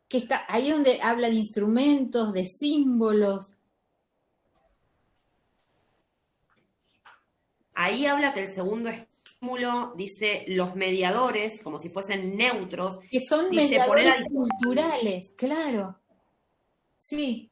que está ahí donde habla de instrumentos, de símbolos. Ahí habla que el segundo estímulo dice los mediadores, como si fuesen neutros, Que son dice poner mediadores a disposición. culturales, claro. Sí,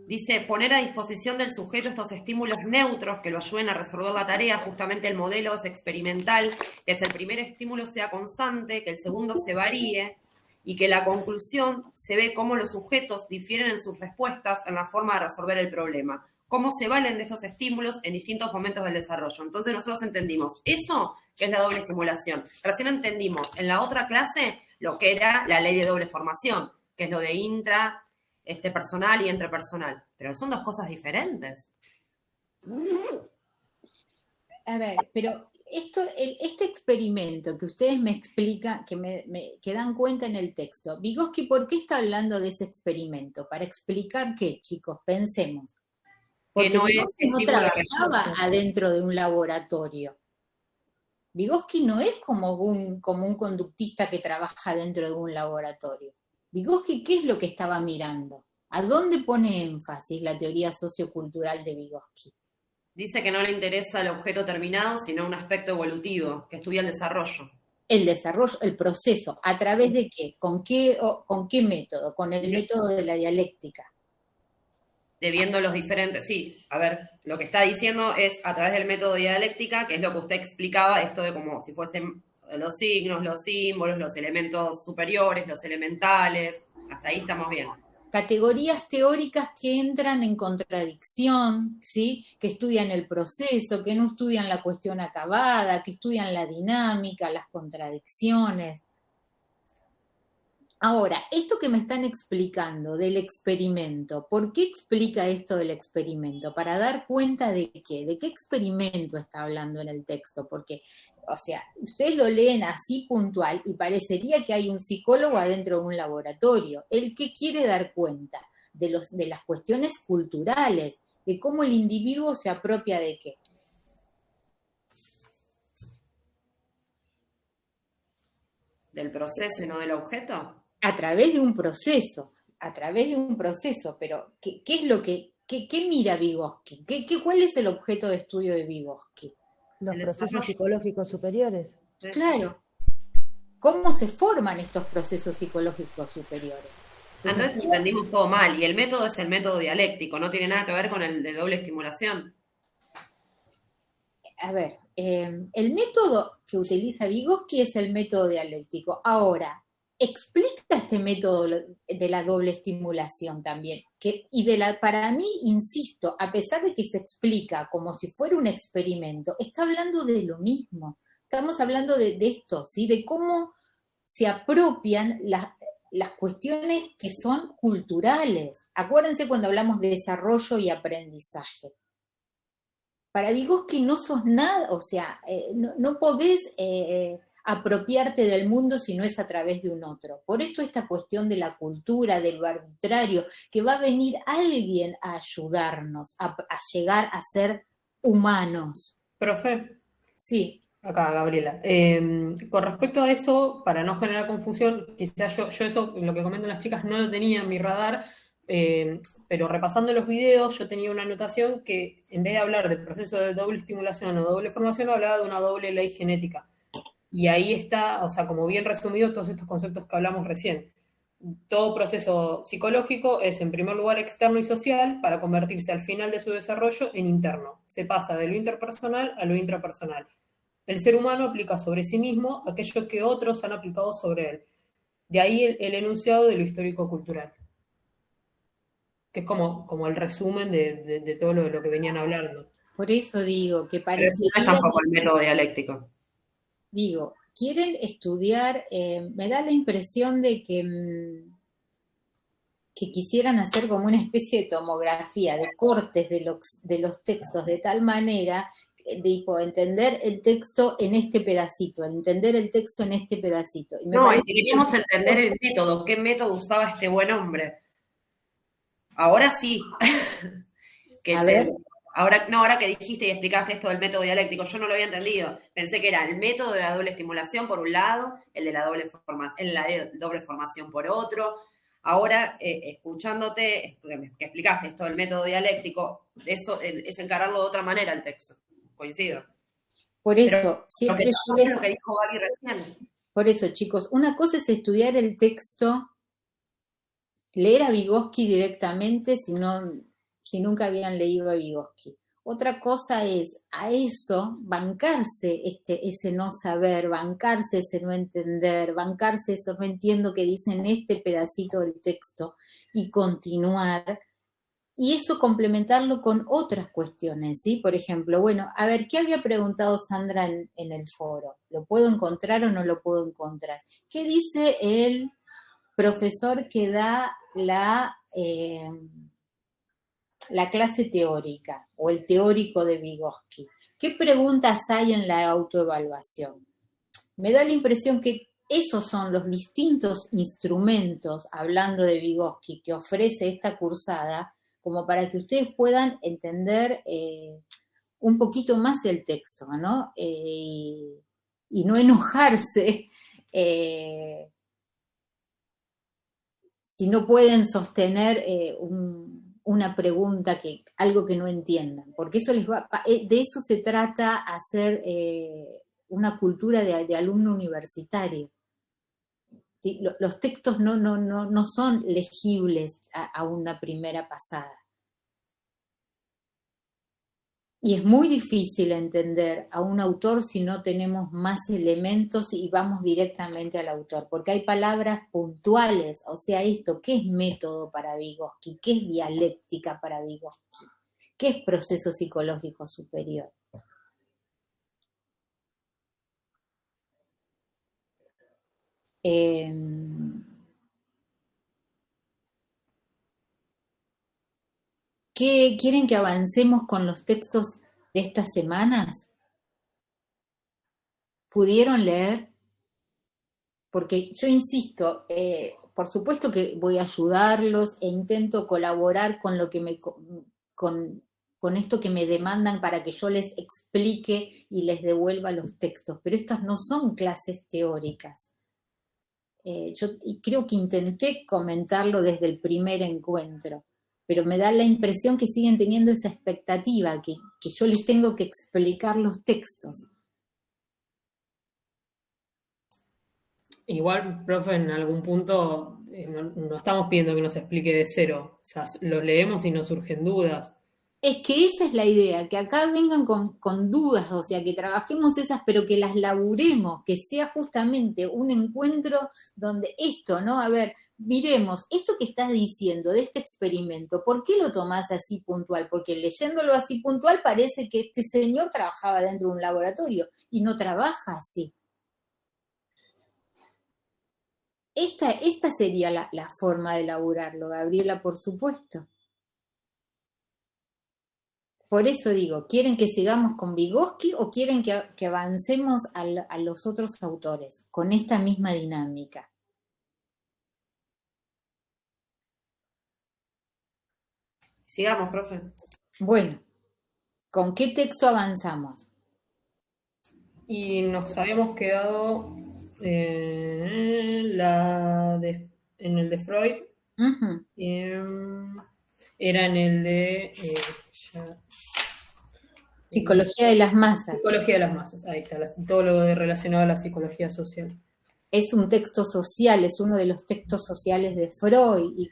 Dice poner a disposición del sujeto estos estímulos neutros que lo ayuden a resolver la tarea. Justamente el modelo es experimental, que es el primer estímulo sea constante, que el segundo se varíe y que la conclusión se ve cómo los sujetos difieren en sus respuestas en la forma de resolver el problema, cómo se valen de estos estímulos en distintos momentos del desarrollo. Entonces nosotros entendimos eso, que es la doble estimulación. Recién entendimos en la otra clase lo que era la ley de doble formación, que es lo de personal y entrepersonal. Pero son dos cosas diferentes. a ver, pero este experimento que ustedes me explican, que dan cuenta en el texto, Vygotsky, ¿por qué está hablando de ese experimento? Para explicar qué, chicos, pensemos. Que Porque no es Vygotsky no trabajaba estímulo-respuesta. adentro de un laboratorio. Vygotsky no es como un conductista que trabaja dentro de un laboratorio. Vygotsky, ¿qué es lo que estaba mirando? ¿A dónde pone énfasis la teoría sociocultural de Vygotsky? Dice que no le interesa el objeto terminado, sino un aspecto evolutivo, que estudia el desarrollo. El desarrollo, el proceso, ¿a través de qué? ¿Con qué método? Con el método de la dialéctica. De viendo los diferentes, sí, a ver, lo que está diciendo es a través del método de dialéctica, que es lo que usted explicaba, esto de como si fuesen los signos, los símbolos, los elementos superiores, los elementales, hasta ahí estamos bien. Categorías teóricas que entran en contradicción, ¿sí? Que estudian el proceso, que no estudian la cuestión acabada, que estudian la dinámica, las contradicciones. Ahora, esto que me están explicando del experimento, ¿por qué explica esto del experimento? Para dar cuenta de qué, de qué experimento está hablando en el texto, porque, o sea, ustedes lo leen así puntual y parecería que hay un psicólogo adentro de un laboratorio. ¿El qué quiere dar cuenta? De las cuestiones culturales, de cómo el individuo se apropia de qué. Del proceso y no del objeto. A través de un proceso, pero ¿qué es lo qué mira Vygotsky? ¿Cuál es el objeto de estudio de Vygotsky? Los El procesos desarrollo. psicológicos superiores. Claro, ¿cómo se forman estos procesos psicológicos superiores? Entonces Entonces, entendimos todo mal, y el método es el método dialéctico, no tiene nada que ver con el de doble estimulación. a ver, el método que utiliza Vygotsky es el método dialéctico. Ahora, explica este método de la doble estimulación también. Para mí, insisto, a pesar de que se explica como si fuera un experimento, está hablando de lo mismo. Estamos hablando de esto, ¿sí? De cómo se apropian las cuestiones que son culturales. Acuérdense cuando hablamos de desarrollo y aprendizaje. Para Vygotsky no sos nada, o sea, no podés apropiarte del mundo si no es a través de un otro. Por esto esta cuestión de la cultura, de lo arbitrario, que va a venir alguien a ayudarnos a llegar a ser humanos. Profe, Sí, acá Gabriela. Con respecto a eso, para no generar confusión, quizás yo eso, lo que comentan las chicas, no lo tenía en mi radar, pero repasando los videos yo tenía una anotación que en vez de hablar del proceso de doble estimulación o doble formación, hablaba de una doble ley genética. Y ahí está, o sea, como bien resumido todos estos conceptos que hablamos recién. Todo proceso psicológico es en primer lugar externo y social para convertirse al final de su desarrollo en interno. Se pasa de lo interpersonal a lo intrapersonal. El ser humano aplica sobre sí mismo aquello que otros han aplicado sobre él. De ahí el enunciado de lo histórico-cultural, que es como el resumen de todo lo que venían hablando. por eso digo que Pero ese no es parecería, tampoco el método dialéctico. digo, quieren estudiar, me da la impresión de que quisieran hacer como una especie de tomografía, de cortes de los textos, de tal manera tipo, entender el texto en este pedacito, entender el texto en este pedacito. Y me No, y parece si queríamos entender el método, ¿qué método usaba este buen hombre? Ahora sí. Que a es ver, ahora que dijiste y explicaste esto del método dialéctico, yo no lo había entendido. Pensé que era el método de la doble estimulación por un lado, el de la doble formación por otro. Ahora, escuchándote, que explicaste esto del método dialéctico, eso es encararlo de otra manera el texto. Coincido. Por eso, siempre lo que dijo Gaby recién. Por eso, chicos, una cosa es estudiar el texto, leer a Vygotsky directamente si nunca habían leído a Vygotsky. Otra cosa es a eso bancarse ese no saber, bancarse ese no entender, bancarse eso no entiendo que dice en este pedacito del texto y continuar. Y eso complementarlo con otras cuestiones, ¿sí? Por ejemplo, bueno, a ver, ¿qué había preguntado Sandra en el foro? ¿Lo puedo encontrar o no lo puedo encontrar? ¿Qué dice el profesor que da la clase teórica o el teórico de Vygotsky? ¿Qué preguntas hay en la autoevaluación? Me da la impresión que esos son los distintos instrumentos, hablando de Vygotsky, que ofrece esta cursada, como para que ustedes puedan entender un poquito más el texto, ¿no? Y no enojarse si no pueden sostener una pregunta, algo que no entiendan, porque eso de eso se trata, hacer una cultura de alumno universitario. ¿Sí? Los textos no son legibles a una primera pasada. Y es muy difícil entender a un autor si no tenemos más elementos y vamos directamente al autor, porque hay palabras puntuales, o sea, ¿qué es método para Vygotsky? ¿Qué es dialéctica para Vygotsky? ¿Qué es proceso psicológico superior? ¿Quieren que avancemos con los textos de estas semanas? ¿Pudieron leer? Porque yo insisto, por supuesto que voy a ayudarlos e intento colaborar con lo que con esto que me demandan para que yo les explique y les devuelva los textos, pero estas no son clases teóricas. Yo creo que intenté comentarlo desde el primer encuentro, pero me da la impresión que siguen teniendo esa expectativa, que yo les tengo que explicar los textos. Igual, profe, en algún punto no estamos pidiendo que nos explique de cero. O sea, lo leemos y nos surgen dudas. Es que esa es la idea, que acá vengan con dudas, o sea, que trabajemos esas, pero que las laburemos, que sea justamente un encuentro donde esto, ¿no? A ver, miremos, esto que estás diciendo de este experimento, ¿por qué lo tomás así puntual? Porque leyéndolo así puntual parece que este señor trabajaba dentro de un laboratorio y no trabaja así. Esta sería la forma de laburarlo, Gabriela, por supuesto. Por eso digo, ¿quieren que sigamos con Vygotsky o quieren que avancemos a los otros autores con esta misma dinámica? Sigamos, profe. Bueno, ¿con qué texto avanzamos? Y nos habíamos quedado en el de Freud. Uh-huh. Era en el de... Psicología de las masas. Psicología de las masas, ahí está, todo lo relacionado a la psicología social. Es un texto social, es uno de los textos sociales de Freud. ¿Y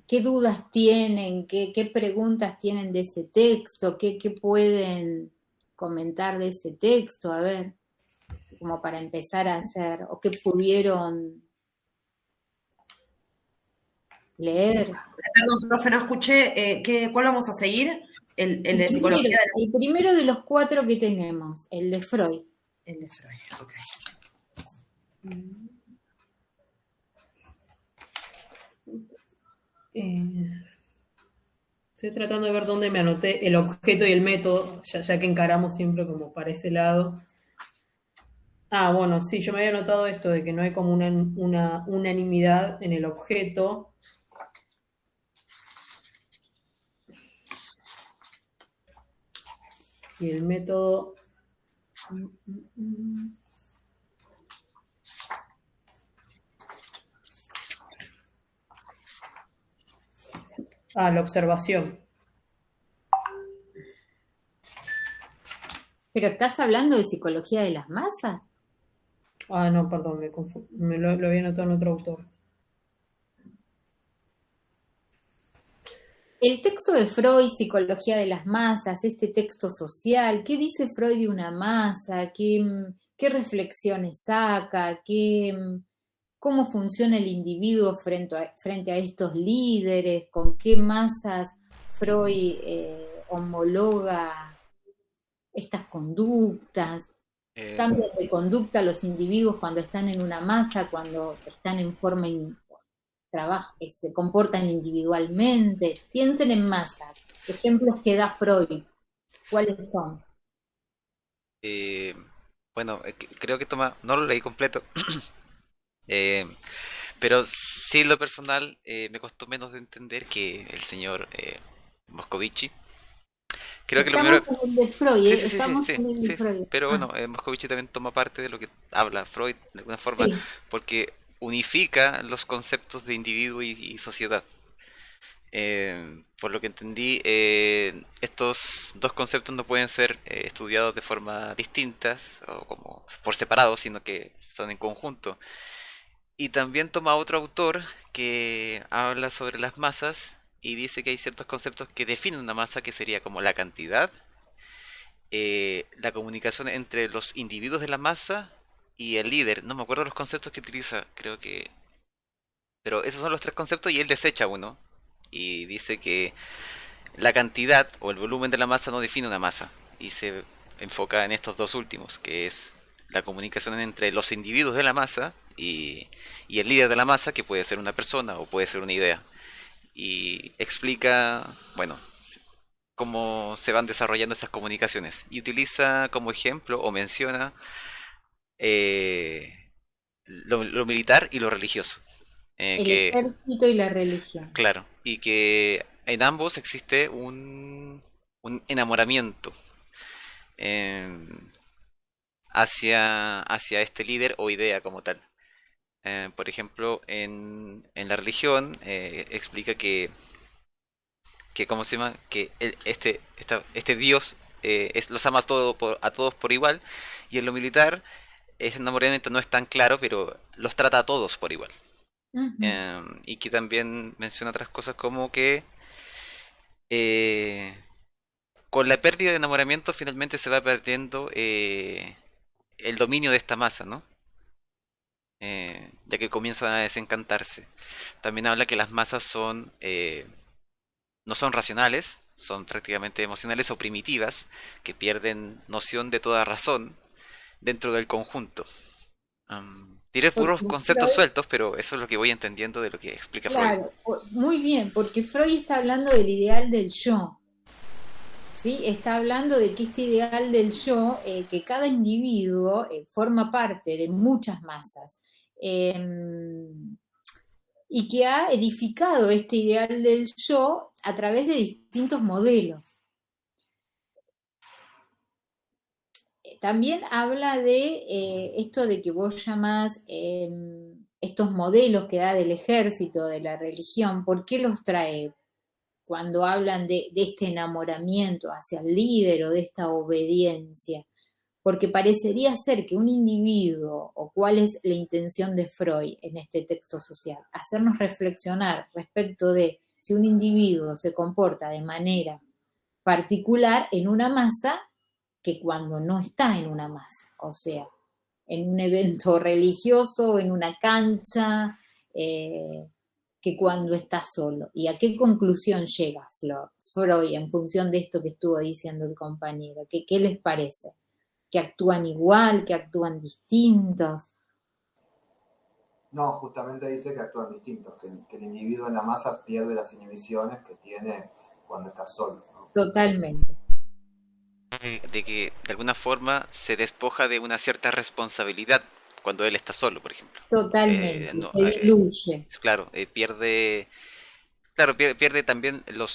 qué dudas tienen? ¿Qué preguntas tienen de ese texto? ¿Qué pueden comentar de ese texto? A ver, como para empezar a hacer, o qué pudieron leer. Perdón, profe, no escuché. ¿Cuál vamos a seguir? El de psicología. El primero de los 4 que tenemos, el de Freud. El de Freud, ok. Estoy tratando de ver dónde me anoté el objeto y el método, ya que encaramos siempre como para ese lado. Bueno, sí, yo me había notado esto de que no hay como una unanimidad en el objeto. Y el método... la observación. ¿Pero estás hablando de psicología de las masas? No, perdón, me lo había notado en otro autor. El texto de Freud, Psicología de las masas, este texto social, ¿qué dice Freud de una masa? ¿Qué reflexiones saca? ¿Cómo funciona el individuo frente a estos líderes? ¿Con qué masas Freud homologa estas conductas? ¿Cambian de conducta los individuos cuando están en una masa, cuando están en forma se comportan individualmente? Piensen en masas. Ejemplos que da Freud. ¿Cuáles son? Bueno, creo que no lo leí completo, pero sí en lo personal me costó menos de entender que el señor Moscovici. Creo que lo Estamos primero... en el de Freud, Sí, ¿eh? sí, sí, sí, Estamos sí, en el de sí, Freud. pero bueno, Moscovici también toma parte de lo que habla Freud de alguna forma, Sí, porque unifica los conceptos de individuo y sociedad. Por lo que entendí, estos dos conceptos no pueden ser estudiados de forma distintas o como por separado, sino que son en conjunto. Y también toma otro autor que habla sobre las masas y dice que hay ciertos conceptos que definen una masa, que sería como la cantidad, la comunicación entre los individuos de la masa y el líder. No me acuerdo los conceptos que utiliza, creo que... Pero esos son los tres conceptos y él desecha uno y dice que la cantidad o el volumen de la masa no define una masa y se enfoca en estos dos últimos, que es la comunicación entre los individuos de la masa y el líder de la masa, que puede ser una persona o puede ser una idea. Y explica, bueno, cómo se van desarrollando estas comunicaciones. Y utiliza como ejemplo o menciona eh, lo militar y lo religioso. el Que, ejército y la religión. claro, y que en ambos existe un enamoramiento eh, hacia este líder o idea como tal. Por ejemplo, en la religión explica que ¿cómo se llama? Que este Dios los ama a todos por igual, y en lo militar ese enamoramiento no es tan claro, pero los trata a todos por igual. Ujú. Y que también menciona otras cosas como que eh, con la pérdida de enamoramiento finalmente se va perdiendo el dominio de esta masa, ¿no? Ya que comienzan a desencantarse. También habla que las masas no son racionales, son prácticamente emocionales o primitivas, que pierden noción de toda razón dentro del conjunto. Diré puros Porque conceptos Freud, sueltos, pero eso es lo que voy entendiendo de lo que explica Freud. claro, muy bien, porque Freud está hablando del ideal del yo, ¿sí? Está hablando de que este ideal del yo, que cada individuo forma parte de muchas masas, eh, y que ha edificado este ideal del yo a través de distintos modelos. También habla de esto de que vos llamás estos modelos que da del ejército, de la religión. ¿Por qué los trae cuando hablan de este enamoramiento hacia el líder o de esta obediencia? Porque parecería ser que un individuo, o cuál es la intención de Freud en este texto social, hacernos reflexionar respecto de si un individuo se comporta de manera particular en una masa que cuando no está en una masa, o sea, en un evento religioso, en una cancha, que cuando está solo. ¿Y a qué conclusión llega Freud en función de esto que estuvo diciendo el compañero? ¿Qué les parece? ¿Que actúan igual, que actúan distintos? No, justamente dice que actúan distintos, que el individuo en la masa pierde las inhibiciones que tiene cuando está solo, ¿no? Totalmente, De que de alguna forma se despoja de una cierta responsabilidad cuando él está solo, por ejemplo. totalmente, No, se diluye. claro, pierde, pierde también no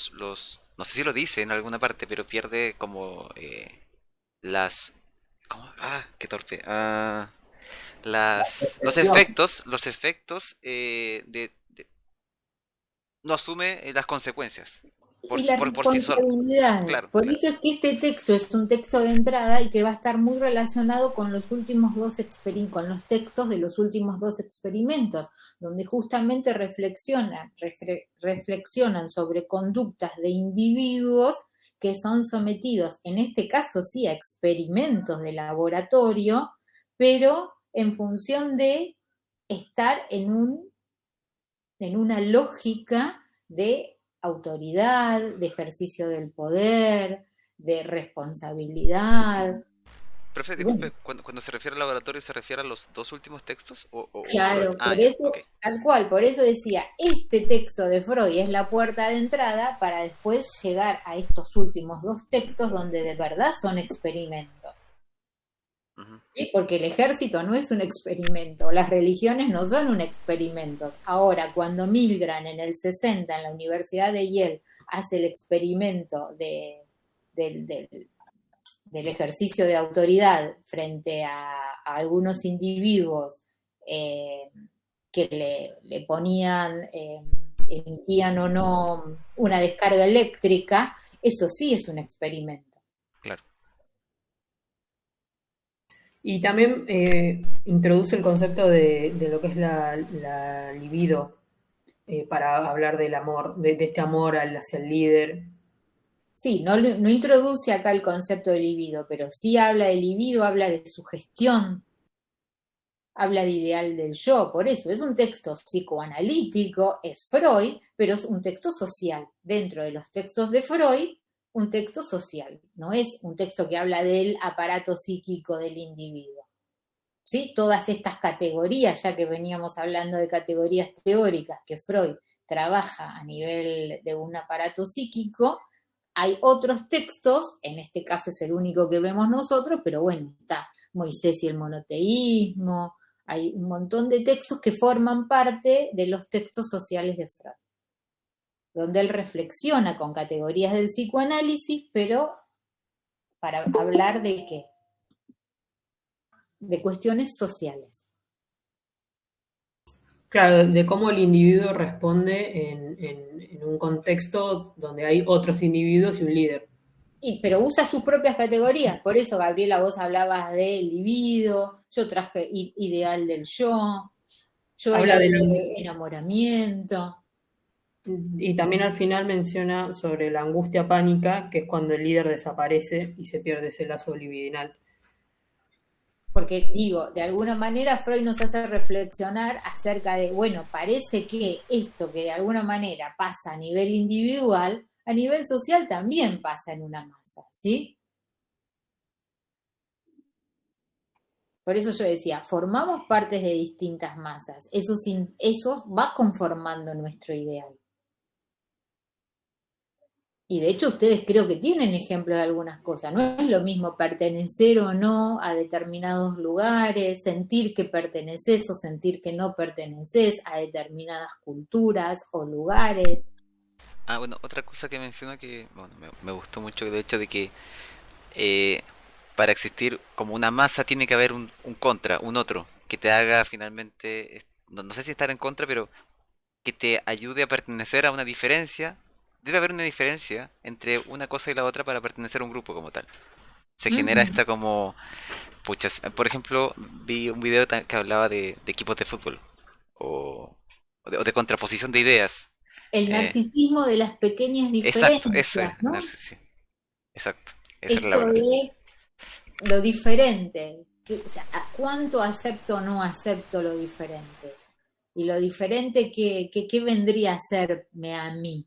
sé si lo dice en alguna parte, pero pierde como las... ¿Cómo? Ah, qué torpe. Expresión. Los efectos no asume las consecuencias Y las por sí solo. responsabilidades. Claro, Por claro. eso es que este texto es un texto de entrada y que va a estar muy relacionado con los últimos con los textos de los últimos dos experimentos, donde justamente reflexionan sobre conductas de individuos que son sometidos, en este caso sí, a experimentos de laboratorio, pero en función de estar en una lógica de autoridad, de ejercicio del poder, de responsabilidad. Profe, Bueno, disculpe, cuando se refiere al laboratorio, ¿se refiere a los dos últimos textos o Freud? claro, Ah, por ya, eso, ok. tal cual, por eso decía, este texto de Freud es la puerta de entrada para después llegar a estos últimos dos textos donde de verdad son experimentos. Ujú. ¿Sí? Porque el ejército no es un experimento, las religiones no son un experimento. Ahora, cuando Milgram en el 60 en la Universidad de Yale hace el experimento del, del- del ejercicio de autoridad frente a algunos individuos eh, que le ponían, emitían o no una descarga eléctrica, eso sí es un experimento. Claro. Y también introduce el concepto de lo que es la libido, para hablar del amor, de este amor hacia el líder. Sí, no introduce acá el concepto de libido, pero sí habla de libido, habla de sugestión, habla de ideal del yo, por eso es un texto psicoanalítico, es Freud, pero es un texto social. Dentro de los textos de Freud, un texto social, no es un texto que habla del aparato psíquico del individuo. ¿Sí? Todas estas categorías, ya que veníamos hablando de categorías teóricas que Freud trabaja a nivel de un aparato psíquico, hay otros textos, en este caso es el único que vemos nosotros, pero bueno, está Moisés y el monoteísmo, hay un montón de textos que forman parte de los textos sociales de Freud, donde él reflexiona con categorías del psicoanálisis, pero para hablar de qué, de cuestiones sociales. Claro, de cómo el individuo responde en un contexto donde hay otros individuos y un líder. Pero usa sus propias categorías, por eso Gabriela, vos hablabas de libido, yo traje ideal del yo Habla de elaboré enamoramiento. y también al final menciona sobre la angustia pánica, que es cuando el líder desaparece y se pierde ese lazo libidinal. Porque digo, de alguna manera Freud nos hace reflexionar acerca de, bueno, parece que esto que de alguna manera pasa a nivel individual, a nivel social también pasa en una masa, ¿sí? Por eso yo decía, formamos partes de distintas masas, eso va conformando nuestro ideal. Y de hecho ustedes creo que tienen ejemplos de algunas cosas. No es lo mismo pertenecer o no a determinados lugares, sentir que perteneces o sentir que no perteneces a determinadas culturas o lugares. Ah, bueno, otra cosa que menciona que, bueno, me gustó mucho el hecho de que eh, para existir como una masa tiene que haber un contra, un otro, que te haga finalmente, no sé si estar en contra, pero que te ayude a pertenecer a una diferencia. Debe haber una diferencia entre una cosa y la otra para pertenecer a un grupo como tal. Se genera Mm. esta como, puchas, por ejemplo, vi un video que hablaba de equipos de fútbol o de contraposición de ideas. El Eh, narcisismo de las pequeñas exacto, eso diferencias, era, ¿no? narcisismo. Exacto, esa era la Esto palabra. de lo diferente, o sea, ¿a cuánto acepto o no acepto lo diferente? Y lo diferente, ¿qué vendría a serme a mí?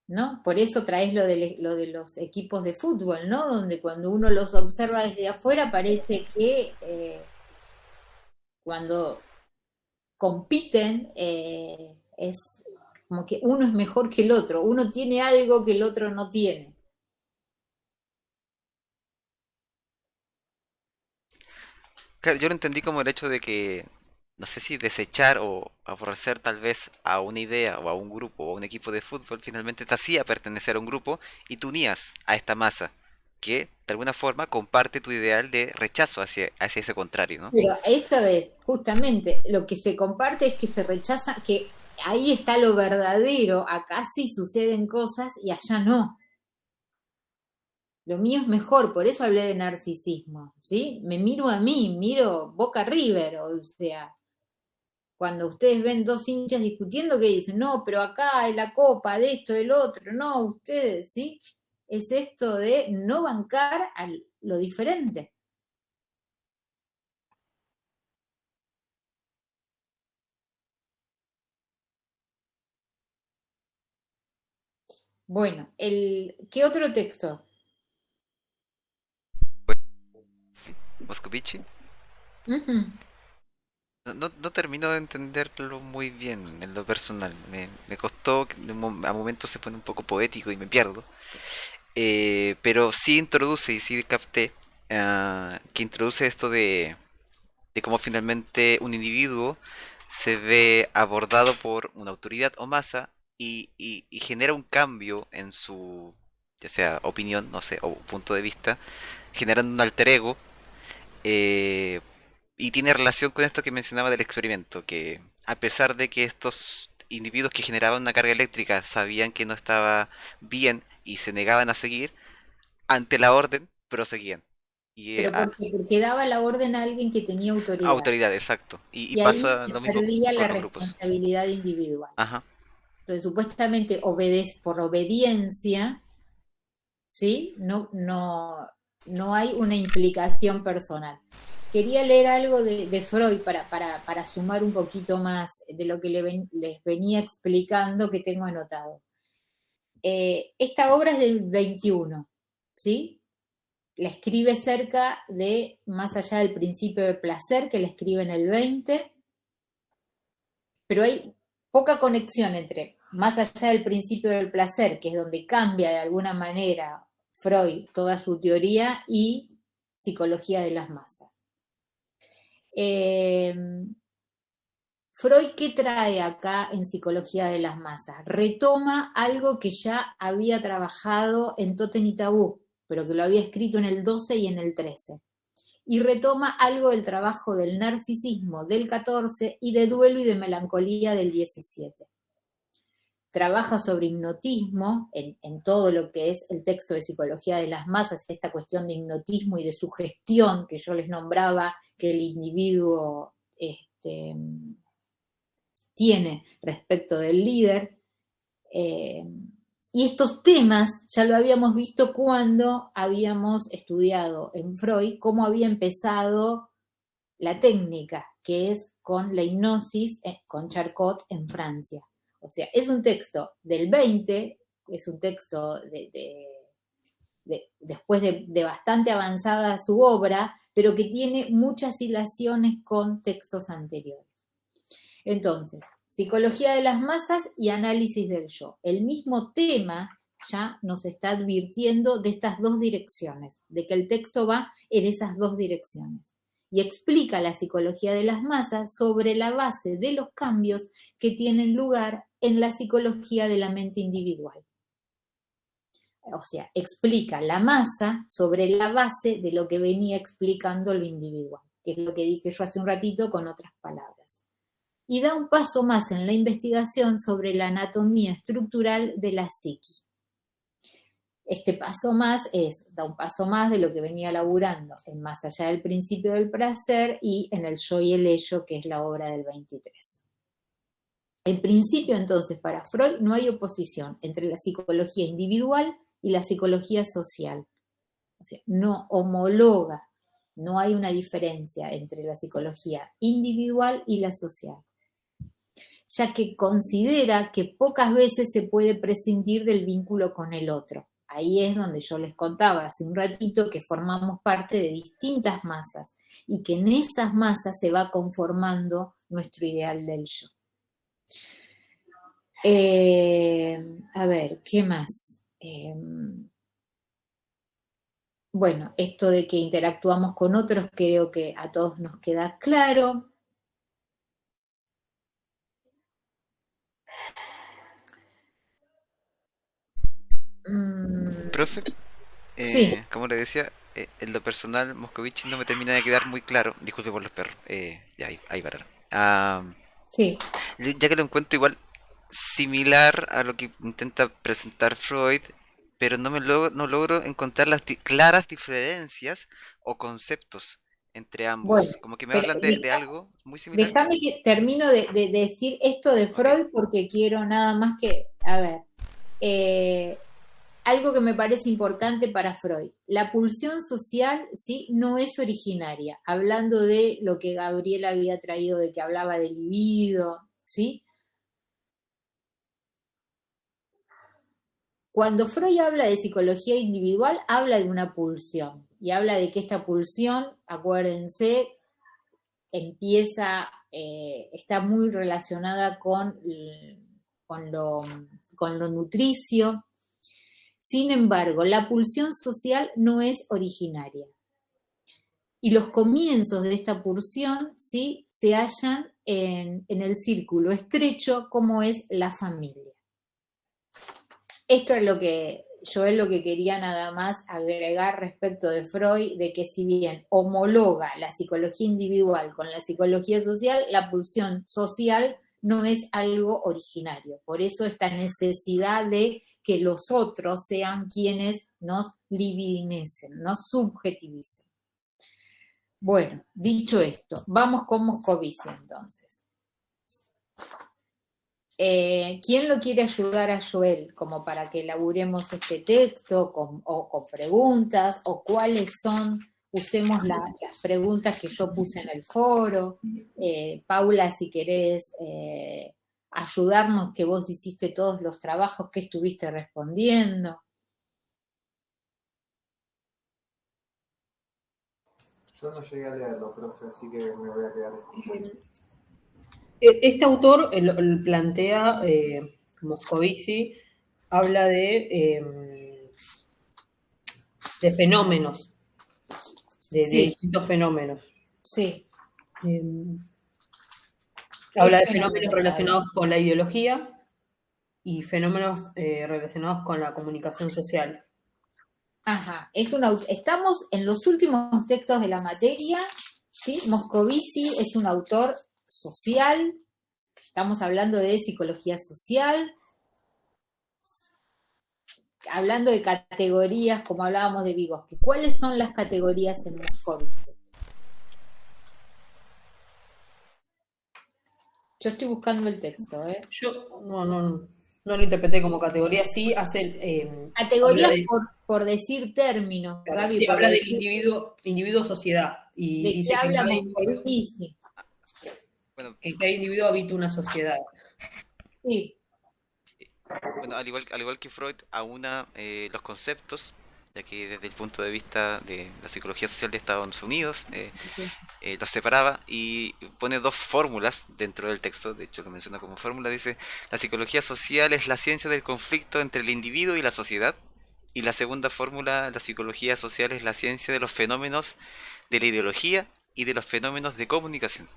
¿No? Por eso traes lo de los equipos de fútbol, ¿no? Donde cuando uno los observa desde afuera parece que cuando compiten es como que uno es mejor que el otro, uno tiene algo que el otro no tiene. Claro, yo lo entendí como el hecho de que no sé si desechar o aborrecer tal vez a una idea o a un grupo o a un equipo de fútbol, finalmente te hacía pertenecer a un grupo y te unías a esta masa que de alguna forma comparte tu ideal de rechazo hacia ese contrario, ¿no? Pero esa es justamente lo que se comparte es que se rechaza, que ahí está lo verdadero, acá sí suceden cosas y allá no. Lo mío es mejor, por eso hablé de narcisismo, ¿sí? Me miro a mí, miro Boca River, o sea, cuando ustedes ven dos hinchas discutiendo, que dicen, no, pero acá es la copa, de esto, del otro, no, ustedes, ¿sí? Es esto de no bancar a lo diferente. Bueno, ¿qué otro texto? Moscovici. Ujú. No termino de entenderlo muy bien en lo personal. Me costó, a momentos se pone un poco poético y me pierdo. Pero sí introduce y sí capté que introduce esto de cómo finalmente un individuo se ve abordado por una autoridad o masa y genera un cambio en su, ya sea opinión, no sé, o punto de vista, generando un alter ego. eh, y tiene relación con esto que mencionaba del experimento, que a pesar de que estos individuos que generaban una carga eléctrica sabían que no estaba bien y se negaban a seguir, ante la orden proseguían. Y Pero ¿por qué? Porque daba la orden a alguien que tenía autoridad. autoridad, exacto. Y Y ahí pasa se lo mismo perdía la con los grupos. responsabilidad individual. Ajá. Entonces, supuestamente por obediencia, ¿sí? No hay una implicación personal. Quería leer algo de Freud para sumar un poquito más de lo que les venía explicando que tengo anotado. Esta obra es del 21, ¿sí? La escribe cerca de Más allá del principio del placer, que la escribe en el 20, pero hay poca conexión entre Más allá del principio del placer, que es donde cambia de alguna manera Freud toda su teoría, y Psicología de las masas. Eh, Freud, ¿qué trae acá en Psicología de las masas? Retoma algo que ya había trabajado en Totem y Tabú, pero que lo había escrito en el 12 y en el 13. Y retoma algo del trabajo del narcisismo del 14 y de duelo y de melancolía del 17. Trabaja sobre hipnotismo en todo lo que es el texto de Psicología de las masas, esta cuestión de hipnotismo y de sugestión que yo les nombraba que el individuo tiene respecto del líder. Y estos temas ya lo habíamos visto cuando habíamos estudiado en Freud cómo había empezado la técnica, que es con la hipnosis con Charcot en Francia. O sea, es un texto del 20, es un texto después de bastante avanzada su obra, pero que tiene muchas hilaciones con textos anteriores. Entonces, Psicología de las masas y análisis del yo. El mismo tema ya nos está advirtiendo de estas dos direcciones, de que el texto va en esas dos direcciones. Y explica la psicología de las masas sobre la base de los cambios que tienen lugar en la psicología de la mente individual. O sea, explica la masa sobre la base de lo que venía explicando lo individual, que es lo que dije yo hace un ratito con otras palabras. Y da un paso más en la investigación sobre la anatomía estructural de la psiqui. Este paso más da un paso más de lo que venía laburando en Más allá del principio del placer y en El yo y el ello, que es la obra del 23. En principio, entonces, para Freud no hay oposición entre la psicología individual y la psicología social. O sea, no homologa, no hay una diferencia entre la psicología individual y la social, ya que considera que pocas veces se puede prescindir del vínculo con el otro. Ahí es donde yo les contaba hace un ratito que formamos parte de distintas masas y que en esas masas se va conformando nuestro ideal del yo. A ver, ¿qué más? Bueno, esto de que interactuamos con otros creo que a todos nos queda claro. Profe, Sí, como le decía, en lo personal, Moscovici no me termina de quedar muy claro. Disculpe por los perros. Ya, ahí pararon. sí. Ya que lo encuentro igual similar a lo que intenta presentar Freud, pero no logro encontrar las claras diferencias o conceptos entre Bueno, ambos. Como que me pero hablan de algo muy similar. déjame que termino de decir esto de Ok. Freud porque quiero nada más que, a ver, eh, algo que me parece importante para Freud. La pulsión social, sí, no es originaria. Hablando de lo que Gabriel había traído, de que hablaba del libido, ¿sí? Cuando Freud habla de psicología individual, habla de una pulsión. Y habla de que esta pulsión, acuérdense, está muy relacionada con, lo, con lo nutricio. Sin embargo, la pulsión social no es originaria. Y los comienzos de esta pulsión, ¿sí?, se hallan en el círculo estrecho como es la familia. Esto es lo que quería nada más agregar respecto de Freud, de que si bien homologa la psicología individual con la psicología social, la pulsión social no es algo originario. Por eso esta necesidad de que los otros sean quienes nos libidinecen, nos subjetivicen. Bueno, dicho esto, vamos con Moscovici entonces. ¿Quién lo quiere ayudar a Joel como para que elaboremos este texto con preguntas o cuáles son? Usemos las preguntas que yo puse en el foro. Paula, si querés ayudarnos, que vos hiciste todos los trabajos que estuviste respondiendo. Yo no llegué a leerlo, profe, así que me voy a quedar escuchando. Este autor plantea, Moscovici, habla de fenómenos, de Sí. distintos fenómenos. Sí. Habla de fenómenos relacionados con la ideología y fenómenos relacionados con la comunicación social. Ajá, estamos en los últimos textos de la materia, ¿sí? Moscovici es un autor social, estamos hablando de psicología social, hablando de categorías, como hablábamos de Vygotsky. ¿Cuáles son las categorías en Moscovici? Yo estoy buscando el texto, ¿eh? Yo no lo interpreté como categoría, sí hace... Categorías por decir términos, claro, Gaby. sí, habla del individuo-sociedad. Y ¿De dice qué habla que Moscovici? Bueno, que cada individuo habita una sociedad. Sí. bueno, al igual que Freud, aúna los conceptos, ya que desde el punto de vista de la psicología social de Estados Unidos, los separaba y pone dos fórmulas dentro del texto. De hecho lo menciona como fórmula. Dice: la psicología social es la ciencia del conflicto entre el individuo y la sociedad, y la segunda fórmula, la psicología social es la ciencia de los fenómenos de la ideología y de los fenómenos de comunicación.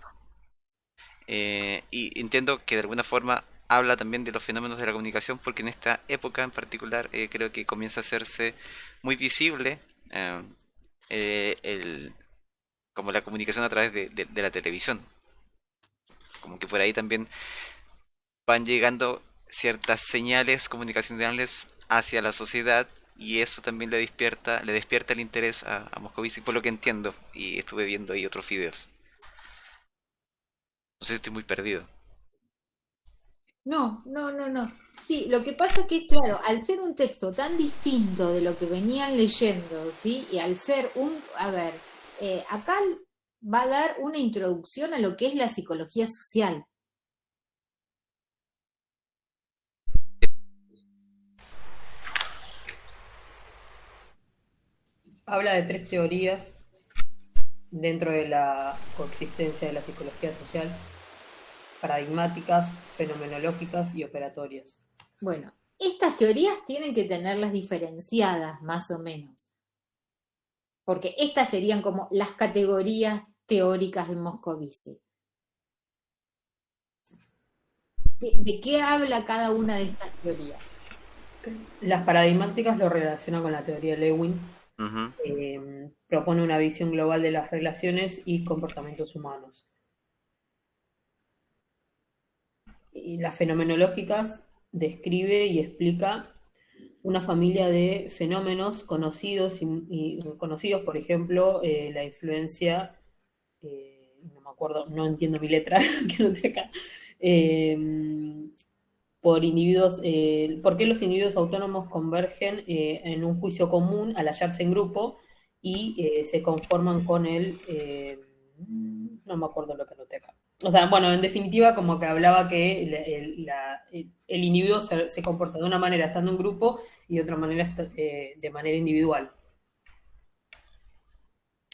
Y entiendo que de alguna forma habla también de los fenómenos de la comunicación, porque en esta época en particular creo que comienza a hacerse muy visible como la comunicación a través de la televisión. Como que por ahí también van llegando ciertas señales comunicacionales hacia la sociedad, y eso también le despierta el interés a Moscovici, por lo que entiendo, y estuve viendo ahí otros videos. No sé si estoy muy perdido. No. Sí, lo que pasa es que, claro, al ser un texto tan distinto de lo que venían leyendo, ¿sí? Y al ser acá va a dar una introducción a lo que es la psicología social. Habla de 3 teorías dentro de la coexistencia de la psicología social: paradigmáticas, fenomenológicas y operatorias. Bueno, estas teorías tienen que tenerlas diferenciadas, más o menos, porque estas serían como las categorías teóricas de Moscovici. ¿De qué habla cada una de estas teorías? Las paradigmáticas lo relaciona con la teoría de Lewin. Ujú. Propone una visión global de las relaciones y comportamientos humanos. Y las fenomenológicas describe y explica una familia de fenómenos conocidos y conocidos, por ejemplo, la influencia, no me acuerdo, no entiendo mi letra, que no te acá, por individuos, por qué los individuos autónomos convergen en un juicio común al hallarse en grupo y se conforman con no me acuerdo lo que noté acá. O sea, bueno, en definitiva, como que hablaba que el individuo se comporta de una manera estando en grupo y de otra manera de manera individual.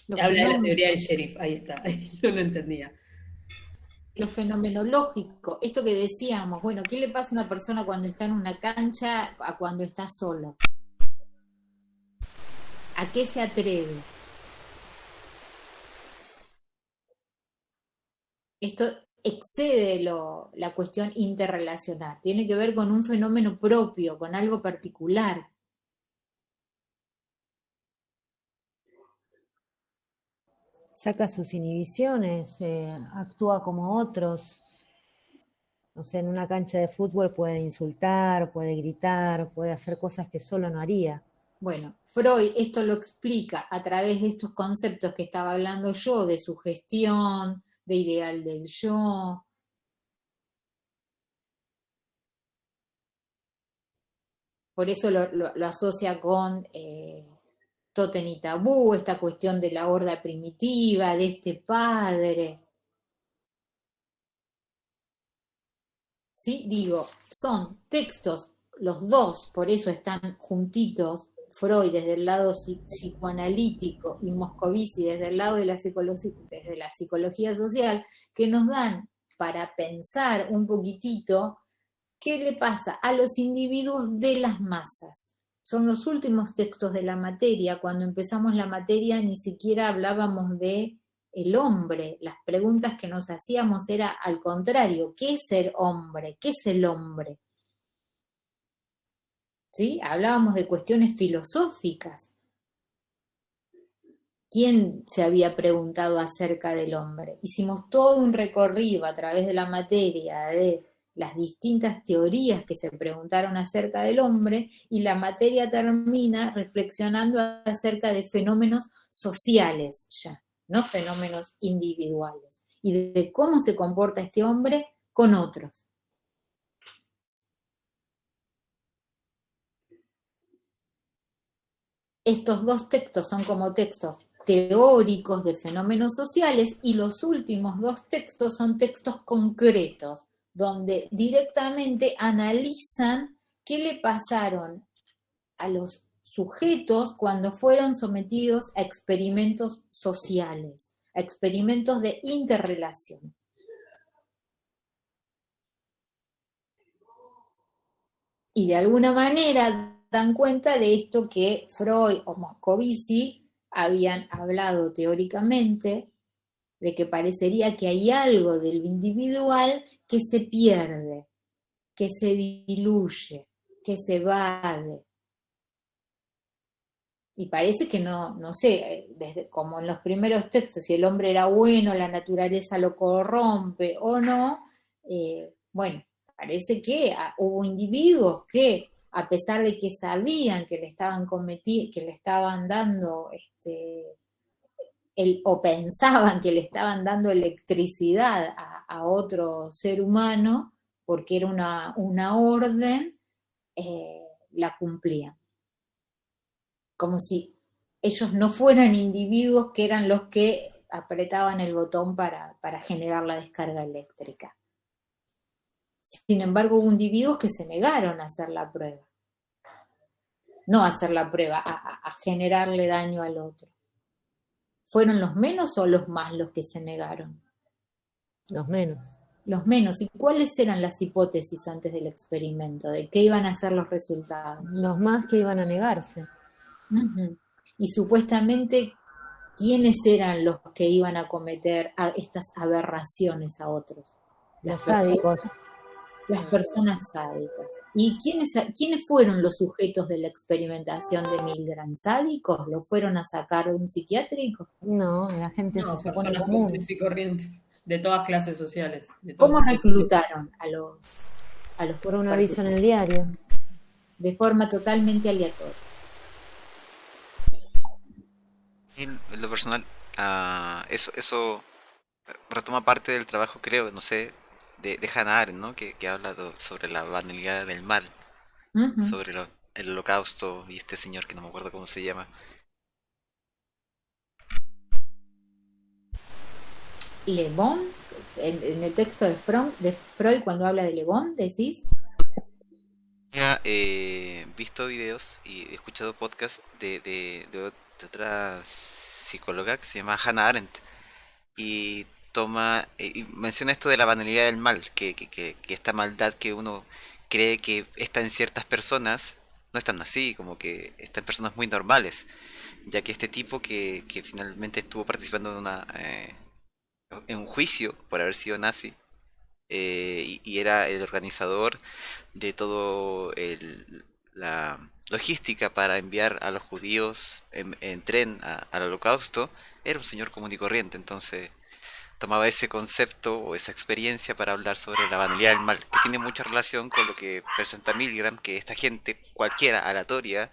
Habla de la teoría del sheriff, ahí está, yo no entendía. Lo fenomenológico, esto que decíamos, bueno, ¿qué le pasa a una persona cuando está en una cancha a cuando está solo? ¿A qué se atreve? Esto excede la cuestión interrelacional, tiene que ver con un fenómeno propio, con algo particular. Saca sus inhibiciones, actúa como otros. O sea, en una cancha de fútbol puede insultar, puede gritar, puede hacer cosas que solo no haría. Bueno, Freud esto lo explica a través de estos conceptos que estaba hablando yo, de sugestión, de ideal del yo. Por eso lo asocia con Totem y Tabú, esta cuestión de la horda primitiva, de este padre. ¿Sí? Digo, son textos, los dos, por eso están juntitos, Freud desde el lado psicoanalítico y Moscovici desde el lado de desde la psicología social, que nos dan para pensar un poquitito qué le pasa a los individuos de las masas. Son los últimos textos de la materia. Cuando empezamos la materia ni siquiera hablábamos de el hombre. Las preguntas que nos hacíamos era al contrario, ¿qué es ser hombre? ¿Qué es el hombre? ¿Sí? Hablábamos de cuestiones filosóficas. ¿Quién se había preguntado acerca del hombre? Hicimos todo un recorrido a través de la materia de las distintas teorías que se preguntaron acerca del hombre y la materia termina reflexionando acerca de fenómenos sociales ya, no fenómenos individuales, y de cómo se comporta este hombre con otros. Estos dos textos son como textos teóricos de fenómenos sociales y los últimos dos textos son textos concretos, donde directamente analizan qué le pasaron a los sujetos cuando fueron sometidos a experimentos sociales, a experimentos de interrelación. Y de alguna manera dan cuenta de esto que Freud o Moscovici habían hablado teóricamente, de que parecería que hay algo de lo individual que se pierde, que se diluye, que se evade. Y parece que no sé, como en los primeros textos, si el hombre era bueno, la naturaleza lo corrompe o no, bueno, parece que hubo individuos que, a pesar de que sabían que le estaban que le estaban dando o pensaban que le estaban dando electricidad a otro ser humano, porque era una orden, la cumplían. Como si ellos no fueran individuos que eran los que apretaban el botón para generar la descarga eléctrica. Sin embargo, hubo individuos que se negaron a hacer la prueba. No a hacer la prueba, a generarle daño al otro. ¿Fueron los menos o los más los que se negaron? Los menos. Los menos. ¿Y cuáles eran las hipótesis antes del experimento? ¿De qué iban a ser los resultados? Los más que iban a negarse. Uh-huh. Y supuestamente, ¿quiénes eran los que iban a cometer estas aberraciones a otros? Los sádicos. Las personas sádicas. ¿Y quiénes fueron los sujetos de la experimentación de Milgram? ¿Sádicos? ¿Lo fueron a sacar de un psiquiátrico? No, la gente No, se supone personas común. comunes y corrientes, de todas clases sociales. ¿Cómo reclutaron a los Por un aviso en el diario. de forma totalmente aleatoria? En lo personal, eso retoma parte del trabajo, creo, no sé, de Hannah Arendt, ¿no? Que habla sobre la banalidad del mal, Ujú. sobre el holocausto y este señor que no me acuerdo cómo se llama. Le Bon, en el texto de Freud, cuando habla de Le Bon, decís, He visto videos y he escuchado podcasts de otra psicóloga que se llama Hannah Arendt y y menciona esto de la banalidad del mal, que esta maldad que uno cree que está en ciertas personas no es tan así, como que está en personas muy normales, ya que este tipo que finalmente estuvo participando en un juicio por haber sido nazi, y era el organizador de todo la logística para enviar a los judíos en tren al holocausto, era un señor común y corriente. Entonces tomaba ese concepto o esa experiencia para hablar sobre la banalidad del mal, que tiene mucha relación con lo que presenta Milgram, que esta gente cualquiera aleatoria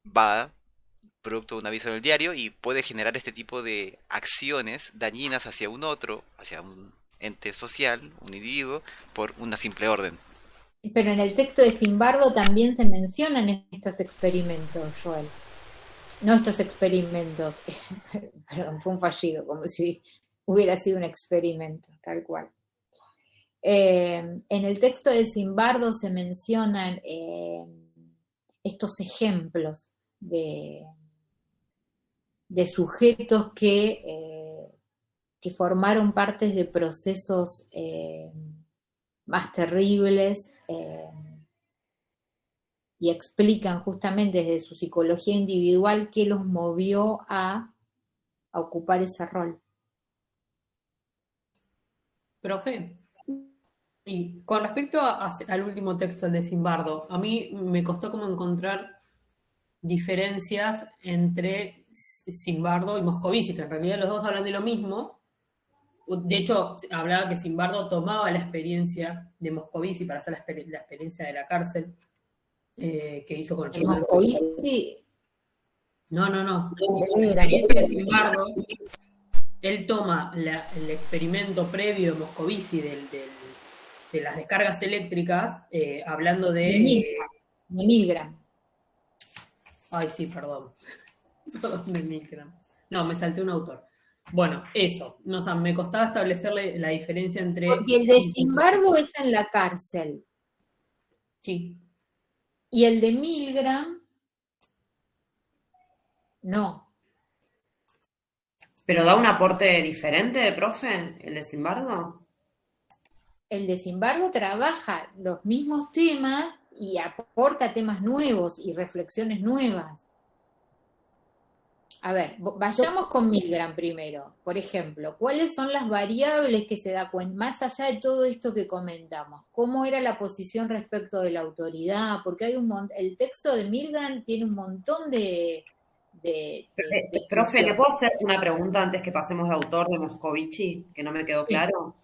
va producto de un aviso en el diario y puede generar este tipo de acciones dañinas hacia un otro, hacia un ente social, un individuo, por una simple orden. pero en el texto de Zimbardo también se mencionan estos experimentos, Joel. No estos experimentos, perdón, fue un fallido, como si hubiera sido un experimento, tal cual. En el texto de Zimbardo se mencionan estos ejemplos de sujetos que formaron partes de procesos más terribles, y explican justamente desde su psicología individual qué los movió a ocupar ese rol. Profe, y con respecto al último texto, el de Zimbardo, a mí me costó como encontrar diferencias entre Zimbardo y Moscovici, que en realidad los dos hablan de lo mismo. De hecho, hablaba que Zimbardo tomaba la experiencia de Moscovici para hacer la experiencia de la cárcel, que hizo con el Moscovici. No. La experiencia de Zimbardo, él toma el experimento previo de Moscovici de las descargas eléctricas, hablando de Milgram. Ay, sí, perdón. Perdón, de Milgram. No, me salté un autor. Bueno, eso. No, o sea, me costaba establecerle la diferencia entre... Porque el de Zimbardo es en la cárcel. Sí. Y el de Milgram, no. ¿Pero da un aporte diferente, profe, el de Zimbardo? El de Zimbardo trabaja los mismos temas y aporta temas nuevos y reflexiones nuevas. A ver, vayamos con Milgram primero. Por ejemplo, ¿cuáles son las variables que se da cuenta, más allá de todo esto que comentamos? ¿Cómo era la posición respecto de la autoridad? Porque hay el texto de Milgram tiene un montón de Profe, ¿le puedo hacer una pregunta antes que pasemos de autor de Moscovici, que no me quedó claro?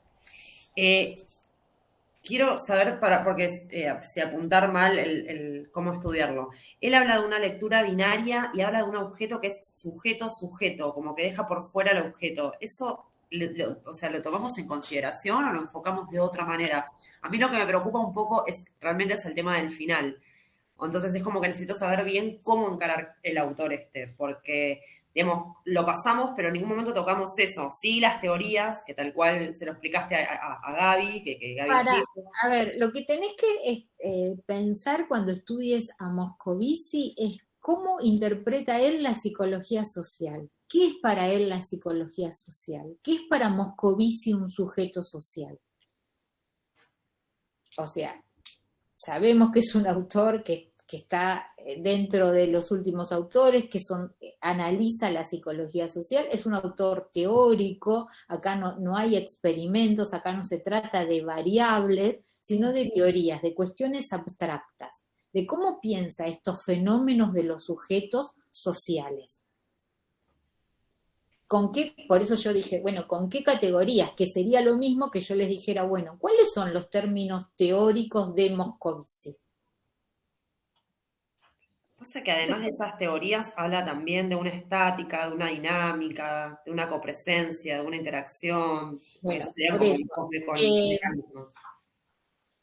Quiero saber, porque si apuntar mal cómo estudiarlo. Él habla de una lectura binaria y habla de un objeto que es sujeto-sujeto, como que deja por fuera el objeto. ¿Eso, o sea, lo tomamos en consideración o lo enfocamos de otra manera? A mí lo que me preocupa un poco realmente es el tema del final. Entonces es como que necesito saber bien cómo encarar el autor porque, digamos, lo pasamos, pero en ningún momento tocamos eso. Sí, las teorías, que tal cual se lo explicaste a Gaby, que Gaby dijo. A ver, lo que tenés que pensar cuando estudies a Moscovici es cómo interpreta él la psicología social. ¿Qué es para él la psicología social? ¿Qué es para Moscovici un sujeto social? O sea, sabemos que es un autor que que está dentro de los últimos autores, que analiza la psicología social, es un autor teórico, acá no hay experimentos, acá no se trata de variables, sino de teorías, de cuestiones abstractas, de cómo piensa estos fenómenos de los sujetos sociales. Por eso yo dije, bueno, ¿con qué categorías? Que sería lo mismo que yo les dijera, bueno, ¿cuáles son los términos teóricos de Moscovici? Pasa que además de esas teorías habla también de una estática, de una dinámica, de una copresencia, de una interacción. Bueno, eso sería por como eso, enfoque con mecanismos.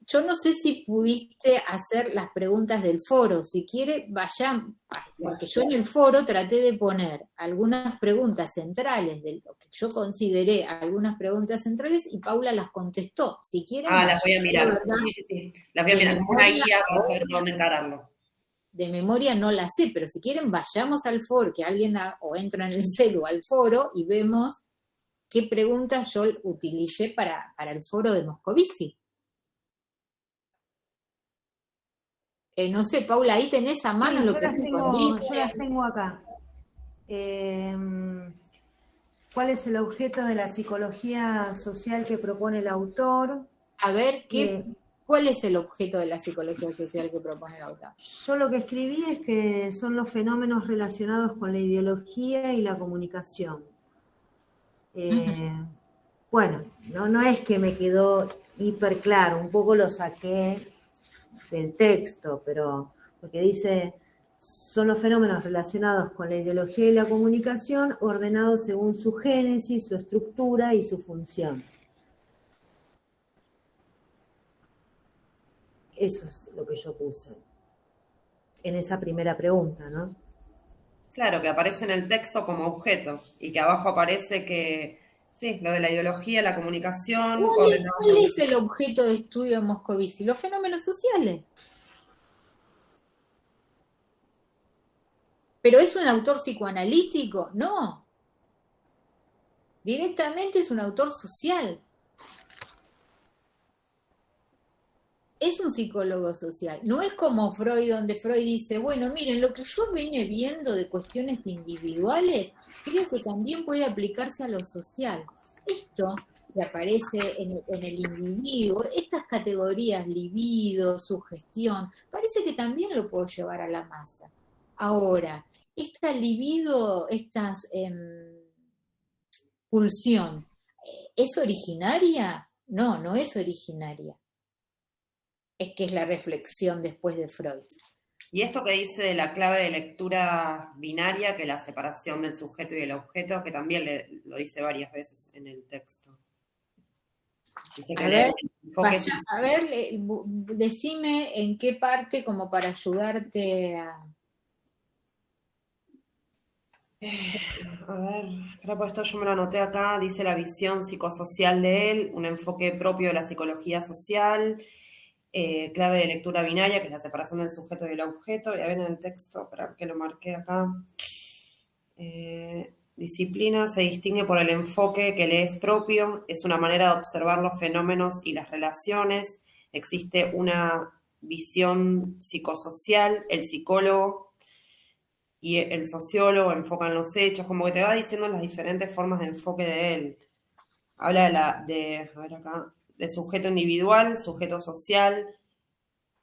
yo no sé si pudiste hacer las preguntas del foro. Si quiere, vayan, porque yo en el foro traté de poner algunas preguntas centrales de lo que yo consideré algunas preguntas centrales y Paula las contestó. Si quieren, las voy a mirar. Sí. Las voy a mirar. Una guía para saber dónde encararlo. De memoria no la sé, pero si quieren, vayamos al foro, que alguien o entra en el celu al foro y vemos qué preguntas yo utilicé para el foro de Moscovici. No sé, Paula, ahí tenés a mano Sí, lo yo que las tengo acá. ¿Cuál es el objeto de la psicología social que propone el autor? A ver, ¿cuál es el objeto de la psicología social que propone el autor? Yo lo que escribí es que son los fenómenos relacionados con la ideología y la comunicación. Bueno, no es que me quedó hiper claro, un poco lo saqué del texto, pero porque dice, son los fenómenos relacionados con la ideología y la comunicación ordenados según su génesis, su estructura y su función. Eso es lo que yo puse en esa primera pregunta, ¿no? Claro, que aparece en el texto como objeto y que abajo aparece que, sí, lo de la ideología, la comunicación. ¿Cuál es el objeto de estudio de Moscovici? Los fenómenos sociales. ¿Pero es un autor psicoanalítico? No. Directamente es un autor social. Es un psicólogo social. No es como Freud, donde Freud dice, bueno, miren, lo que yo vine viendo de cuestiones individuales, creo que también puede aplicarse a lo social. Esto que aparece en el individuo, estas categorías, libido, sugestión, parece que también lo puedo llevar a la masa. Ahora, esta libido, esta pulsión, ¿es originaria? No, no es originaria. Es que es la reflexión después de Freud. Y esto que dice de la clave de lectura binaria, que la separación del sujeto y del objeto, que también lo dice varias veces en el texto. Dice que a ver, decime en qué parte, como para ayudarte a... A ver, espera, por esto yo me lo anoté acá, dice la visión psicosocial de él, un enfoque propio de la psicología social, clave de lectura binaria, que es la separación del sujeto y del objeto, ya ven en el texto, para que lo marqué acá. Disciplina se distingue por el enfoque que le es propio, es una manera de observar los fenómenos y las relaciones, existe una visión psicosocial, el psicólogo y el sociólogo enfocan los hechos, como que te va diciendo las diferentes formas de enfoque de él. Habla de sujeto individual, sujeto social,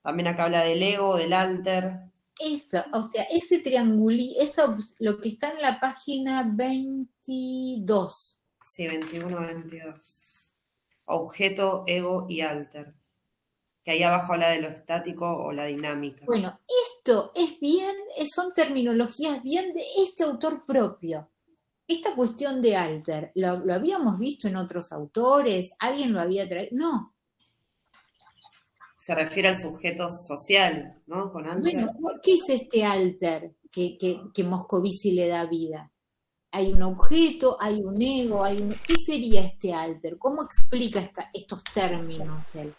también acá habla del ego, del alter. Eso, o sea, ese triangulito, eso lo que está en la página 22. Sí, 21-22. Objeto, ego y alter. Que ahí abajo habla de lo estático o la dinámica. Bueno, esto es bien, son terminologías bien de este autor propio. Esta cuestión de alter, ¿lo habíamos visto en otros autores? ¿Alguien lo había traído? No. Se refiere al sujeto social, ¿no? Con alter. Bueno, ¿qué es este alter que Moscovici le da vida? Hay un objeto, hay un ego, ¿qué sería este alter? ¿Cómo explica estos términos él?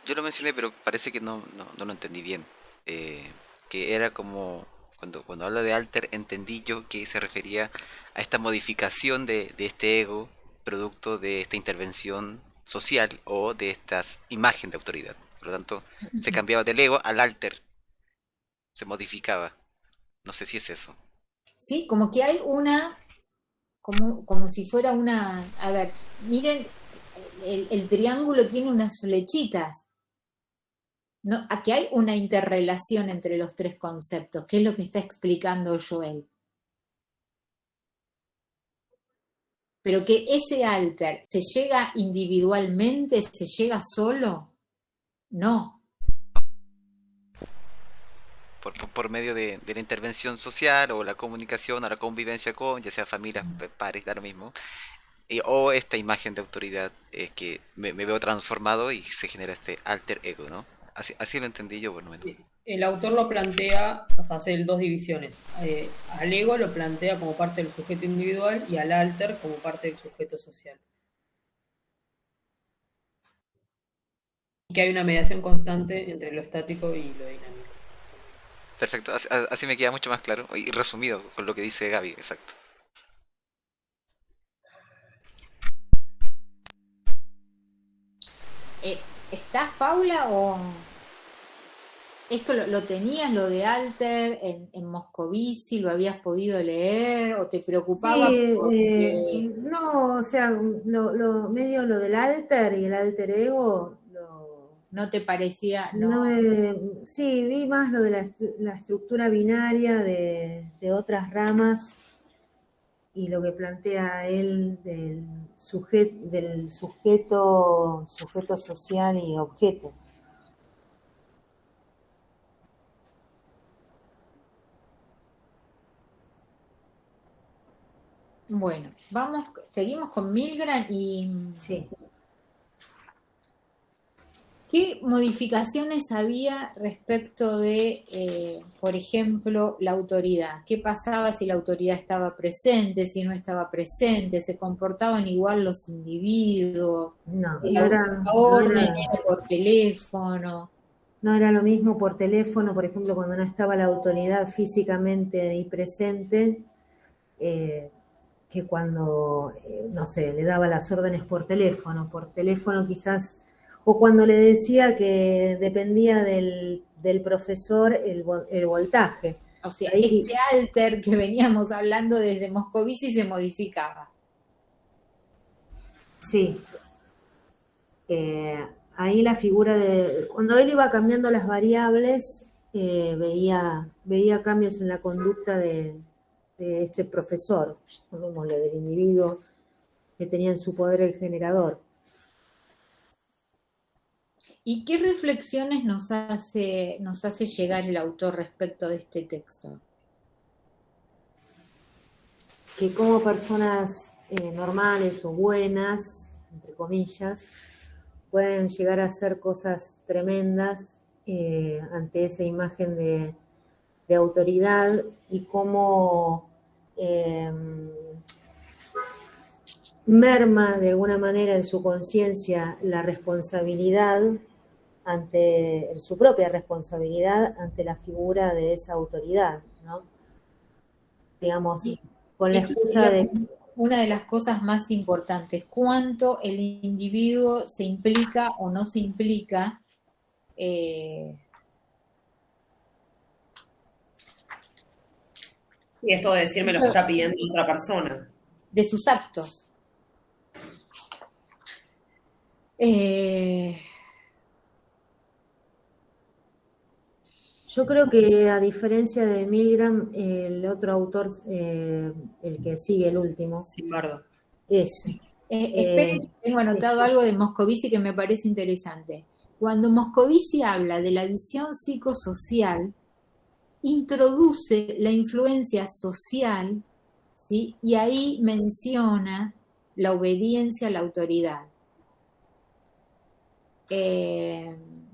Yo lo mencioné, pero parece que no lo entendí bien. Que era como, cuando habla de alter, entendí yo que se refería a esta modificación de este ego, producto de esta intervención social o de estas imagen de autoridad. Por lo tanto, se cambiaba del ego al alter. se modificaba. No sé si es eso. ¿Sí? Como que hay como si fuera una, a ver, miren, el triángulo tiene unas flechitas, ¿no? Aquí hay una interrelación entre los tres conceptos, que es lo que está explicando Joel. Pero que ese alter se llega individualmente, se llega solo, no. Por medio de la intervención social o la comunicación o la convivencia con, ya sea familia, pares, da lo mismo. O esta imagen de autoridad que me veo transformado y se genera este alter ego, ¿no? Así lo entendí yo, por lo menos. El autor lo plantea, o sea, hace dos divisiones. Al ego lo plantea como parte del sujeto individual y al alter como parte del sujeto social. Y que hay una mediación constante entre lo estático y lo dinámico. Perfecto, así me queda mucho más claro y resumido con lo que dice Gaby, exacto. ¿Estás, Paula, o esto lo tenías, lo de Alter, en Moscovici, lo habías podido leer o te preocupaba? Sí, no, o sea, medio lo del alter y el alter ego, ¿No te parecía? no, sí, vi más lo de la estructura binaria de otras ramas y lo que plantea él del sujeto social y objeto. Bueno, seguimos con Milgram y Sí. ¿qué modificaciones había respecto de, por ejemplo, la autoridad? ¿Qué pasaba si la autoridad estaba presente, si no estaba presente? ¿Se comportaban igual los individuos? No, ¿Si no la era, orden era por teléfono? no era lo mismo por teléfono, por ejemplo, cuando no estaba la autoridad físicamente ahí presente, que cuando, no sé, le daba las órdenes por teléfono. Por teléfono quizás, o cuando le decía que dependía del profesor el voltaje. O sea, Ahí, este alter que veníamos hablando desde Moscovici se modificaba. sí. Ahí la figura de... Cuando él iba cambiando las variables, veía cambios en la conducta de este profesor, llamémosle, del individuo que tenía en su poder el generador. ¿Y qué reflexiones nos hace llegar el autor respecto de este texto? Que como personas normales o buenas, entre comillas, pueden llegar a hacer cosas tremendas ante esa imagen de autoridad y cómo merma de alguna manera en su conciencia la responsabilidad su propia responsabilidad ante la figura de esa autoridad, ¿no? Digamos, Sí. con la Esto excusa sería de... una de las cosas más importantes, cuánto el individuo se implica o no se implica Y esto de decirme lo que está pidiendo otra persona. de sus actos. Yo creo que a diferencia de Milgram, el otro autor, el que sigue el último, Zimbardo. Esperen, que tengo anotado sí. algo de Moscovici que me parece interesante. Cuando Moscovici habla de la visión psicosocial, introduce la influencia social, ¿sí? Y ahí menciona la obediencia a la autoridad.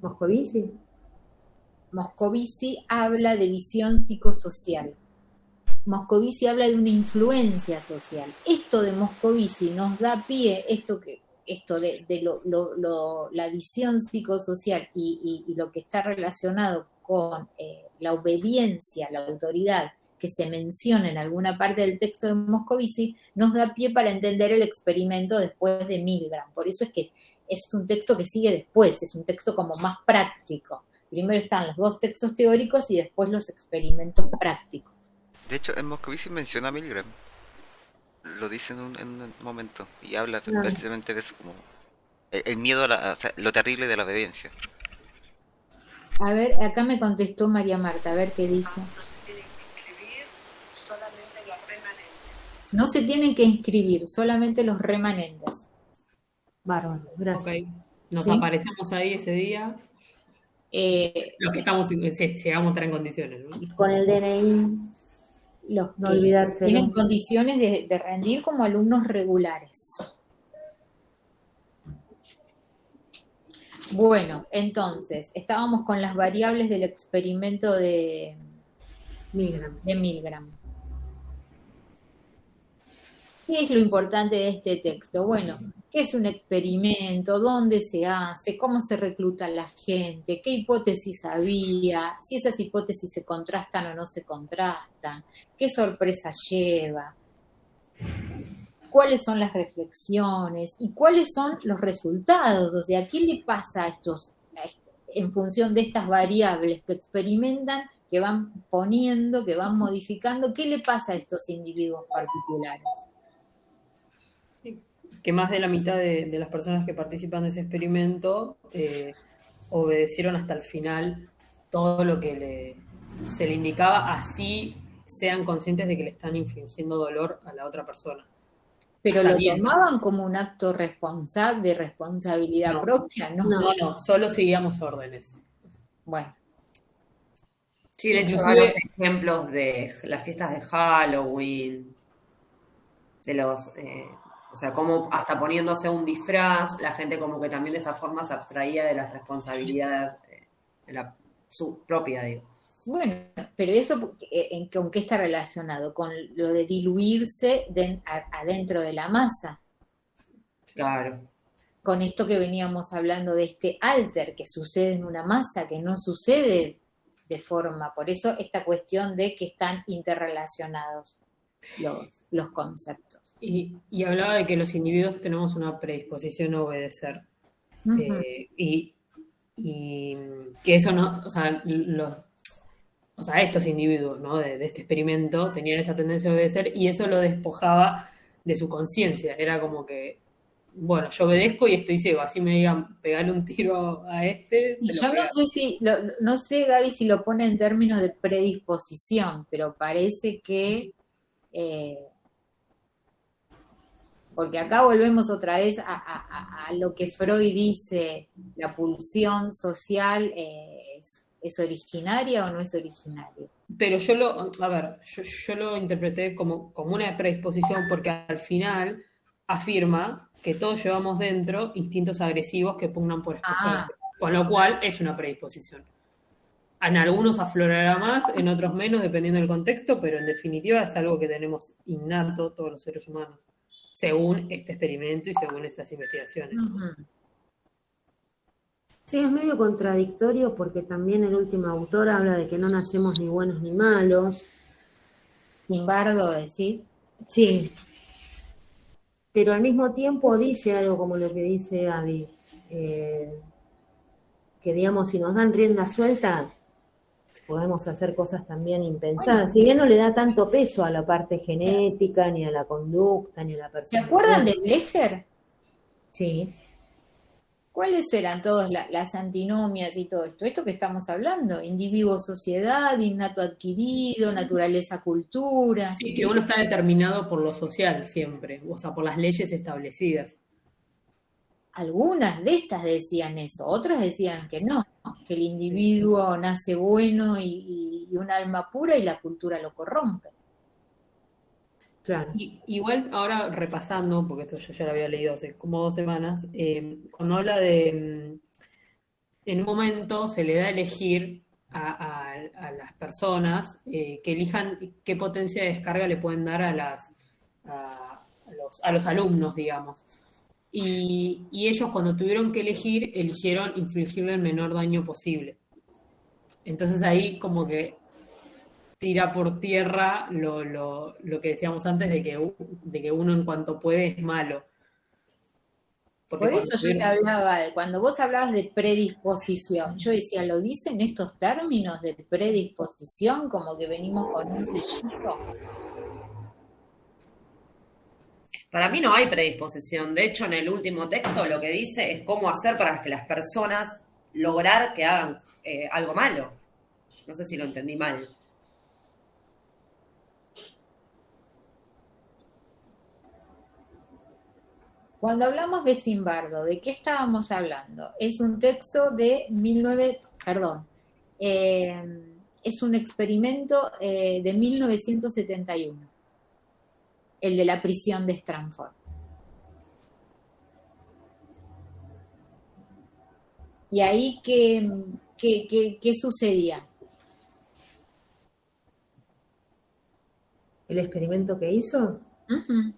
¿Moscovici? Moscovici habla de visión psicosocial. Moscovici habla de una influencia social. Esto de Moscovici nos da pie, esto de la visión psicosocial y lo que está relacionado con la obediencia a la autoridad que se menciona en alguna parte del texto de Moscovici, nos da pie para entender el experimento después de Milgram. Por eso es que es un texto que sigue después, es un texto como más práctico. Primero están los 2 textos teóricos y después los experimentos prácticos. De hecho, en Moscovici menciona a Milgram. Lo dice en un momento. Y habla Claro. básicamente de eso, como el miedo o sea, lo terrible de la obediencia. A ver, acá me contestó María Marta, a ver qué dice. No se tienen que inscribir, solamente los remanentes. No se tienen que inscribir, solamente los remanentes. Bárbaro, gracias. Ok, nos ¿Sí? aparecemos ahí ese día. Los que estamos, si llegamos a estar en condiciones, ¿no? Con el DNI, Los no que olvidárselo. tienen condiciones de rendir como alumnos regulares. Bueno, entonces, estábamos con las variables del experimento de Milgram. Milgram. ¿Qué es lo importante de este texto? Bueno, ¿qué es un experimento? ¿Dónde se hace? ¿Cómo se recluta la gente? ¿Qué hipótesis había? Si esas hipótesis se contrastan o no se contrastan. ¿Qué sorpresa lleva? ¿Cuáles son las reflexiones? ¿Y cuáles son los resultados? O sea, ¿qué le pasa a estos, en función de estas variables que experimentan, que van poniendo, que van modificando? ¿Qué le pasa a estos individuos particulares? Que más de la mitad de las personas que participan de ese experimento obedecieron hasta el final todo lo que se le indicaba, así sean conscientes de que le están infligiendo dolor a la otra persona. Pero lo Sabiendo. tomaban como un acto responsable, de responsabilidad No. propia, ¿no? No, solo seguíamos órdenes. Bueno, Sí, de hecho, Inclusive- varios ejemplos de las fiestas de Halloween, de los, o sea, como hasta poniéndose un disfraz, la gente como que también de esa forma se abstraía de la responsabilidad su propia, digo. bueno, pero eso, ¿con qué está relacionado? Con lo de diluirse adentro de la masa. Claro. Con esto que veníamos hablando de este alter que sucede en una masa, que no sucede de forma. Por eso esta cuestión de que están interrelacionados los conceptos. Y hablaba de que los individuos tenemos una predisposición a obedecer. Ujú. Y que eso no, o sea, estos individuos, ¿no? de este experimento tenían esa tendencia a obedecer y eso lo despojaba de su conciencia. Era como que, bueno, yo obedezco y estoy ciego, así me digan pegarle un tiro a este. Y se yo lo no pega. sé no sé, Gaby, si lo pone en términos de predisposición, pero parece que, porque acá volvemos otra vez a lo que Freud dice, la pulsión social es originaria o no es originaria. Pero yo lo interpreté como una predisposición porque al final afirma que todos llevamos dentro instintos agresivos que pugnan por expresarse, con lo cual es una predisposición. En algunos aflorará más, en otros menos, dependiendo del contexto, pero en definitiva es algo que tenemos innato todos los seres humanos, según este experimento y según estas investigaciones. Ujú. Sí, es medio contradictorio porque también el último autor habla de que no nacemos ni buenos ni malos. Zimbardo, decís. Sí, pero al mismo tiempo dice algo como lo que dice Adi, que digamos, si nos dan rienda suelta, podemos hacer cosas también impensadas. Si bien no le da tanto peso a la parte genética, ni a la conducta, ni a la ¿Se personalidad. acuerdan de Blecher? Sí, ¿Cuáles eran todas las antinomias y todo esto? Esto que estamos hablando, individuo, sociedad, innato adquirido, naturaleza, cultura. Sí, que uno está determinado por lo social siempre, o sea, por las leyes establecidas. Algunas de estas decían eso, otras decían que no, que el individuo nace bueno y un alma pura y la cultura lo corrompe. claro. Igual ahora repasando, porque esto yo ya lo había leído hace como 2 semanas, cuando habla de, en un momento se le da a elegir a las personas que elijan qué potencia de descarga le pueden dar a los alumnos, digamos. Y ellos cuando tuvieron que elegir, eligieron infligirle el menor daño posible. Entonces ahí como que tira por tierra lo que decíamos antes de que uno en cuanto puede es malo. Porque Por cuando eso yo te hablaba, cuando vos hablabas de predisposición, yo decía, ¿lo dicen estos términos de predisposición como que venimos con un sellito? Para mí no hay predisposición. De hecho, en el último texto lo que dice es cómo hacer para que las personas lograr que hagan algo malo. No sé si lo entendí mal. Cuando hablamos de Zimbardo, ¿de qué estábamos hablando? Es un texto de es un experimento de 1971, el de la prisión de Stanford. ¿Y ahí qué sucedía? El experimento que hizo, Ujú.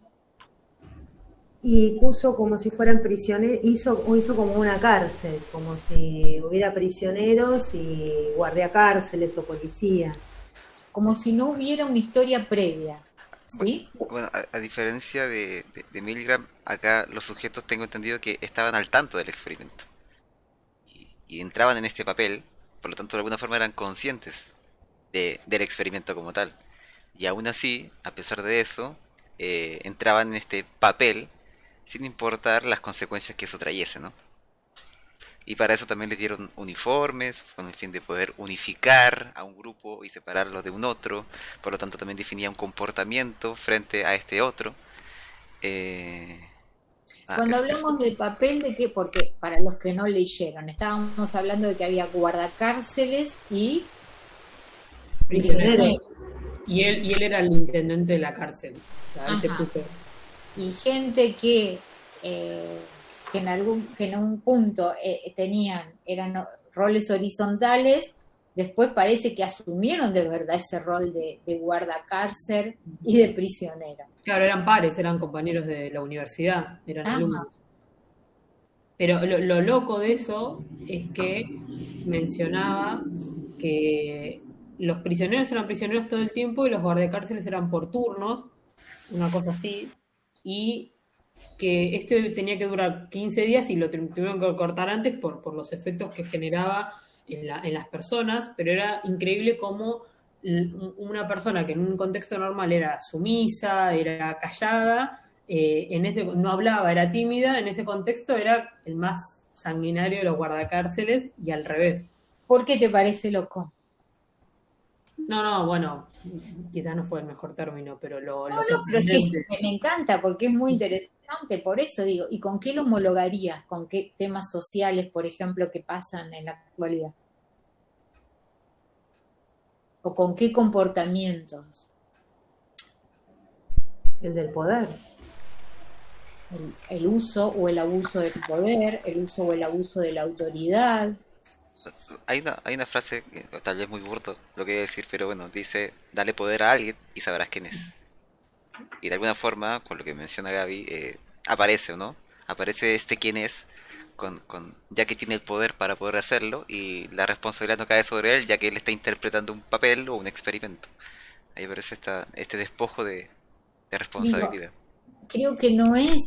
y puso como si fueran prisioneros, hizo como una cárcel, como si hubiera prisioneros y guardiacárceles o policías. Como si no hubiera una historia previa, ¿sí? Bueno, a diferencia de Milgram, acá los sujetos tengo entendido que estaban al tanto del experimento y entraban en este papel, por lo tanto de alguna forma eran conscientes del experimento como tal. Y aún así, a pesar de eso, entraban en este papel sin importar las consecuencias que eso trayese, ¿no? Y para eso también les dieron uniformes, con el fin de poder unificar a un grupo y separarlo de un otro. Por lo tanto, también definía un comportamiento frente a este otro. Eh, Cuando hablamos de papel, ¿de qué? Porque para los que no leyeron, estábamos hablando de que había guardacárceles y prisioneros. Y él era el intendente de la cárcel. O sea, él se Ajá. puso. Y gente que en un punto eran roles horizontales, después parece que asumieron de verdad ese rol de guardacárcel y de prisionero. Claro, eran pares, eran compañeros de la universidad, eran Ajá. alumnos. Pero lo loco de eso es que mencionaba que los prisioneros eran prisioneros todo el tiempo y los guardiacárceles eran por turnos, una cosa así, y que esto tenía que durar 15 días y lo tuvieron que cortar antes por los efectos que generaba en las personas, pero era increíble cómo una persona que en un contexto normal era sumisa, era callada, no hablaba, era tímida, en ese contexto era el más sanguinario de los guardacárceles y al revés. ¿Por qué te parece loco? No, bueno, quizás no fue el mejor término, pero No, pero es que me encanta porque es muy interesante, por eso digo, ¿y con qué lo homologarías? ¿Con qué temas sociales, por ejemplo, que pasan en la actualidad? ¿O con qué comportamientos? El del poder. El uso o el abuso del poder, el uso o el abuso de la autoridad. hay una frase que tal vez muy burdo lo que voy a decir, pero bueno, dice, dale poder a alguien y sabrás quién es. Y de alguna forma, con lo que menciona Gaby, aparece, ¿no? Aparece este quién es, ya que tiene el poder para poder hacerlo y la responsabilidad no cae sobre él, ya que él está interpretando un papel o un experimento. Ahí aparece este despojo de responsabilidad. Creo que no es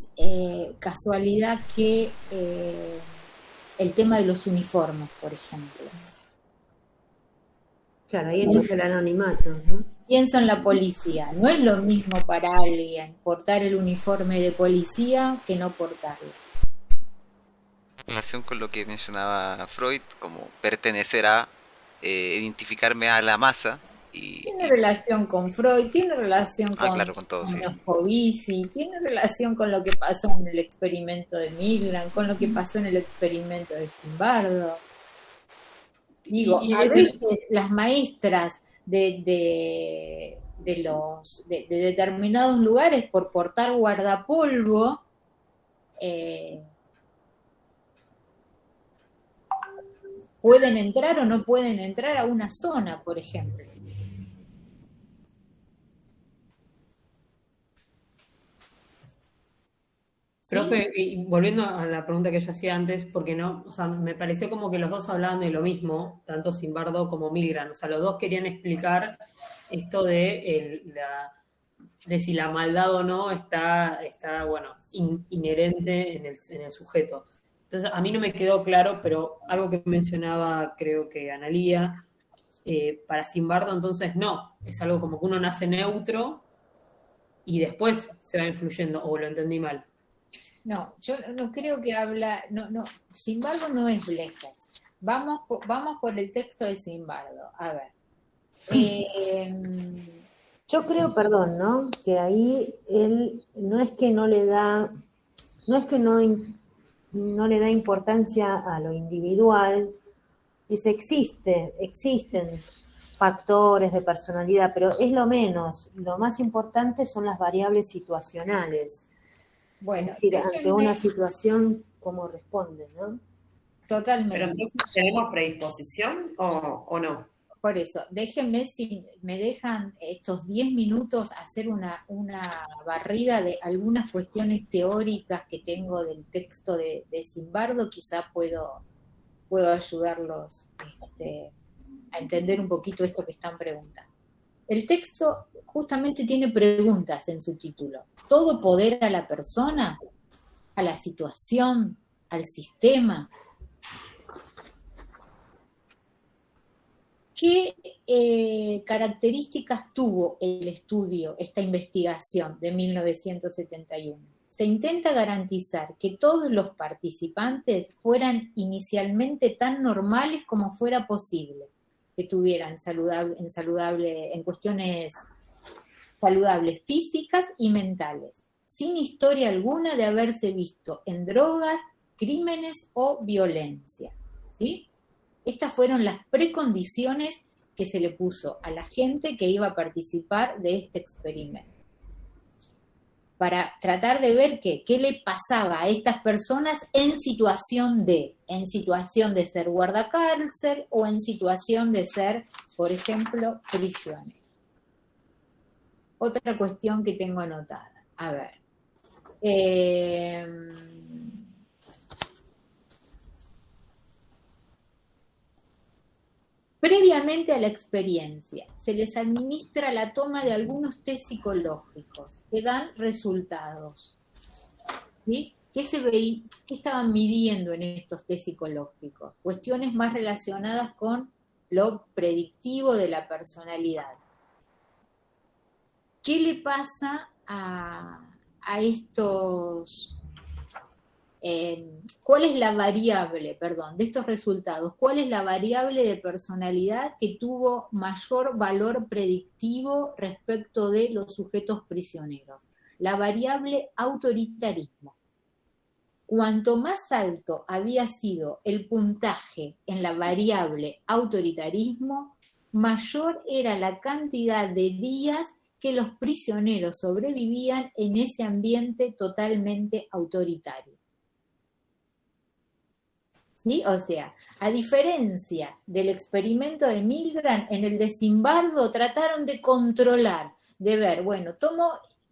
casualidad que el tema de los uniformes, por ejemplo. Claro, ahí empieza el anonimato, ¿no? Pienso en la policía. No es lo mismo para alguien portar el uniforme de policía que no portarlo. En relación con lo que mencionaba Freud, como pertenecer a, identificarme a la masa. Tiene relación con Freud, tiene relación claro, con todo, con sí. Moscovici, tiene relación con lo que pasó en el experimento de Milgram, con lo que pasó en el experimento de Zimbardo. Digo, a veces las maestras de determinados lugares por portar guardapolvo pueden entrar o no pueden entrar a una zona, por ejemplo. Profe, y volviendo a la pregunta que yo hacía antes, porque no, o sea, me pareció como que los dos hablaban de lo mismo, tanto Zimbardo como Milgram, o sea, los dos querían explicar esto de de si la maldad o no está bueno, inherente en el sujeto. Entonces, a mí no me quedó claro, pero algo que mencionaba, creo que Analía, para Zimbardo, entonces no, es algo como que uno nace neutro y después se va influyendo, o lo entendí mal. No, yo no creo que habla, Zimbardo no es Blecher. Vamos por el texto de Zimbardo, a ver. Yo creo, perdón, ¿no? Que ahí él no es que no le da importancia a lo individual, dice existen factores de personalidad, pero es lo menos, lo más importante son las variables situacionales. Bueno, es decir, ante una situación, cómo responde, ¿no? Totalmente. Pero entonces, ¿tenemos predisposición o no? Por eso, déjenme, si me dejan estos 10 minutos hacer una barrida de algunas cuestiones teóricas que tengo del texto de Zimbardo, quizá puedo ayudarlos a entender un poquito esto que están preguntando. El texto justamente tiene preguntas en su título. ¿Todo poder a la persona, a la situación, al sistema? ¿Qué características tuvo el estudio, esta investigación de 1971? Se intenta garantizar que todos los participantes fueran inicialmente tan normales como fuera posible, que tuvieran en cuestiones saludables físicas y mentales, sin historia alguna de haberse visto en drogas, crímenes o violencia, ¿sí? Estas fueron las precondiciones que se le puso a la gente que iba a participar de este experimento, para tratar de ver qué le pasaba a estas personas en situación de ser guardacárcel o en situación de ser, por ejemplo, prisionero. Otra cuestión que tengo anotada. A ver. Previamente a la experiencia, se les administra la toma de algunos test psicológicos que dan resultados. ¿Sí? ¿Qué estaban midiendo en estos test psicológicos? Cuestiones más relacionadas con lo predictivo de la personalidad. ¿Qué le pasa a estos... ¿Cuál es la variable, de estos resultados? ¿Cuál es la variable de personalidad que tuvo mayor valor predictivo respecto de los sujetos prisioneros? La variable autoritarismo. Cuanto más alto había sido el puntaje en la variable autoritarismo, mayor era la cantidad de días que los prisioneros sobrevivían en ese ambiente totalmente autoritario. ¿Sí? O sea, a diferencia del experimento de Milgram, en el de Zimbardo trataron de controlar, de ver, bueno,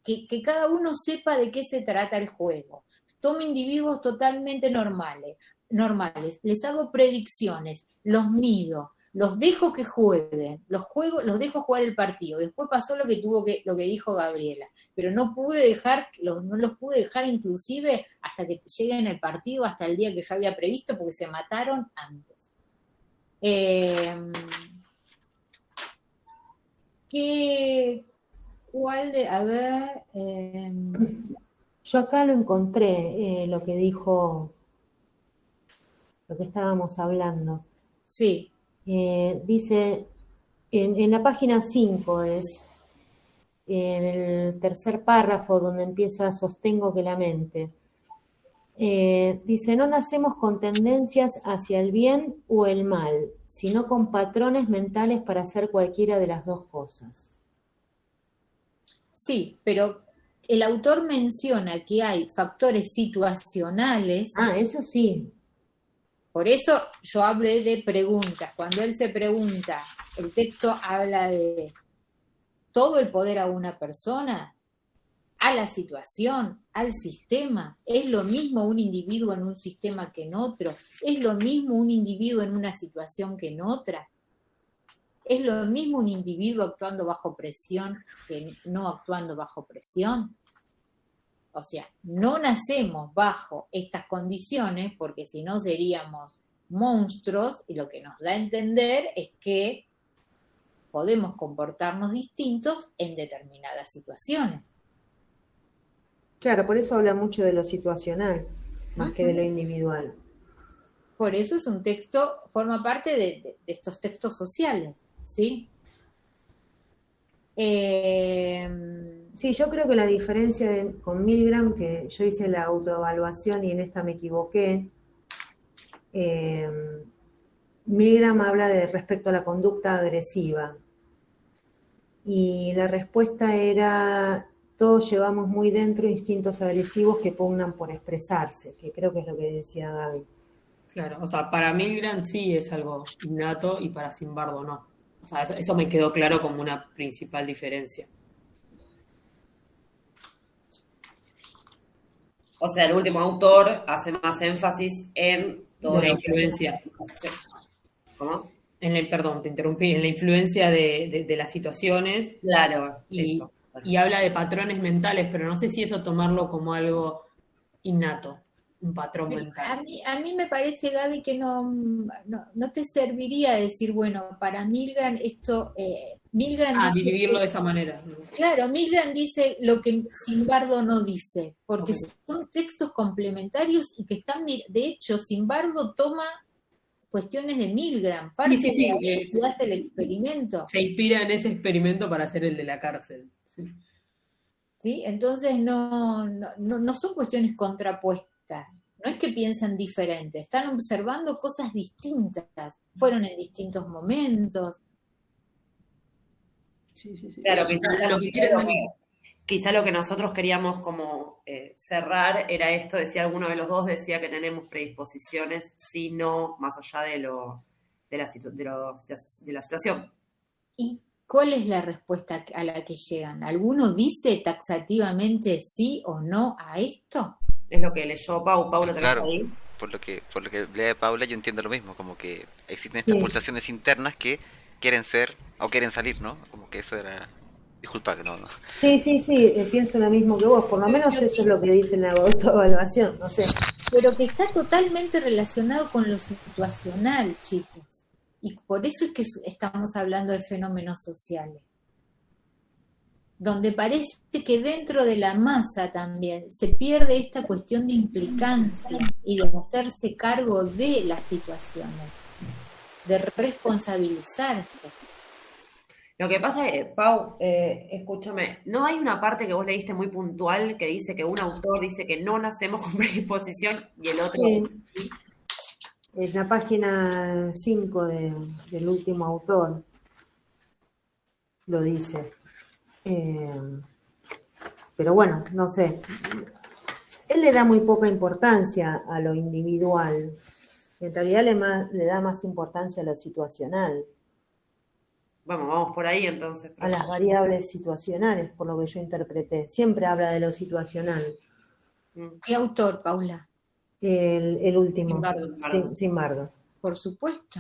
que cada uno sepa de qué se trata el juego. Tomo individuos totalmente normales, les hago predicciones, los mido, los dejo que jueguen, los dejo jugar el partido. Después pasó lo que dijo Gabriela, pero no los pude dejar inclusive hasta que lleguen al partido, hasta el día que yo había previsto, porque se mataron antes. Yo acá lo encontré, lo que dijo, lo que estábamos hablando. Sí. Dice, en la página 5 es, en el tercer párrafo donde empieza sostengo que la mente. Dice, no nacemos con tendencias hacia el bien o el mal, sino con patrones mentales para hacer cualquiera de las dos cosas. Sí, pero el autor menciona que hay factores situacionales. Ah, eso sí. Por eso yo hablé de preguntas. Cuando él se pregunta, el texto habla de todo el poder a una persona, a la situación, al sistema. ¿Es lo mismo un individuo en un sistema que en otro? ¿Es lo mismo un individuo en una situación que en otra? ¿Es lo mismo un individuo actuando bajo presión que no actuando bajo presión? O sea, no nacemos bajo estas condiciones porque si no seríamos monstruos, y lo que nos da a entender es que podemos comportarnos distintos en determinadas situaciones. Claro, por eso habla mucho de lo situacional, más que de lo individual. Por eso es un texto, forma parte de estos textos sociales, ¿sí? Sí, yo creo que la diferencia con Milgram, que yo hice la autoevaluación y en esta me equivoqué, Milgram habla de respecto a la conducta agresiva. Y la respuesta era, todos llevamos muy dentro instintos agresivos que pugnan por expresarse, que creo que es lo que decía Gaby. Claro, o sea, para Milgram sí es algo innato y para Zimbardo no. O sea, eso me quedó claro como una principal diferencia. O sea, el último autor hace más énfasis en toda La influencia. ¿Cómo? Perdón, te interrumpí, en la influencia de las situaciones. Claro, y, eso. y habla de patrones mentales, pero no sé si eso tomarlo como algo innato, un patrón mental. A mí me parece, Gaby, que no te serviría decir, bueno, para Milgram esto, Milgram dice dividirlo de esa manera. Claro, Milgram dice lo que Zimbardo no dice, porque son textos complementarios y que están, de hecho, Zimbardo toma cuestiones de Milgram, parte y hace el experimento. Se inspira en ese experimento para hacer el de la cárcel. ¿Sí? Entonces no son cuestiones contrapuestas, no es que piensan diferente, están observando cosas distintas, fueron en distintos momentos. Sí. Claro, quizá lo que nosotros queríamos como cerrar era esto, decía alguno de los dos, decía que tenemos predisposiciones, si no, más allá de la situación. ¿Y cuál es la respuesta a la que llegan? ¿Alguno dice taxativamente sí o no a esto? Es lo que leyó Paula también. Claro, ahí. por lo que lee Paula, yo entiendo lo mismo, como que existen estas pulsaciones internas que quieren ser o quieren salir, ¿no? Como que eso era... Disculpa que no. Sí, pienso lo mismo que vos, por lo menos eso es lo que dice en la autoevaluación, no sé. Pero que está totalmente relacionado con lo situacional, chicos. Y por eso es que estamos hablando de fenómenos sociales. Donde parece que dentro de la masa también se pierde esta cuestión de implicancia y de hacerse cargo de las situaciones, de responsabilizarse. Lo que pasa es, Pau, escúchame, ¿no hay una parte que vos leíste muy puntual que dice que un autor dice que no nacemos con predisposición y el otro sí? Es la página 5 del último autor, lo dice. Pero bueno, no sé. Él le da muy poca importancia a lo individual. En realidad le da más importancia a lo situacional. Bueno, vamos por ahí entonces. A las variables situacionales, por lo que yo interpreté. Siempre habla de lo situacional. ¿Qué autor, Paula? El último. Zimbardo. Por supuesto.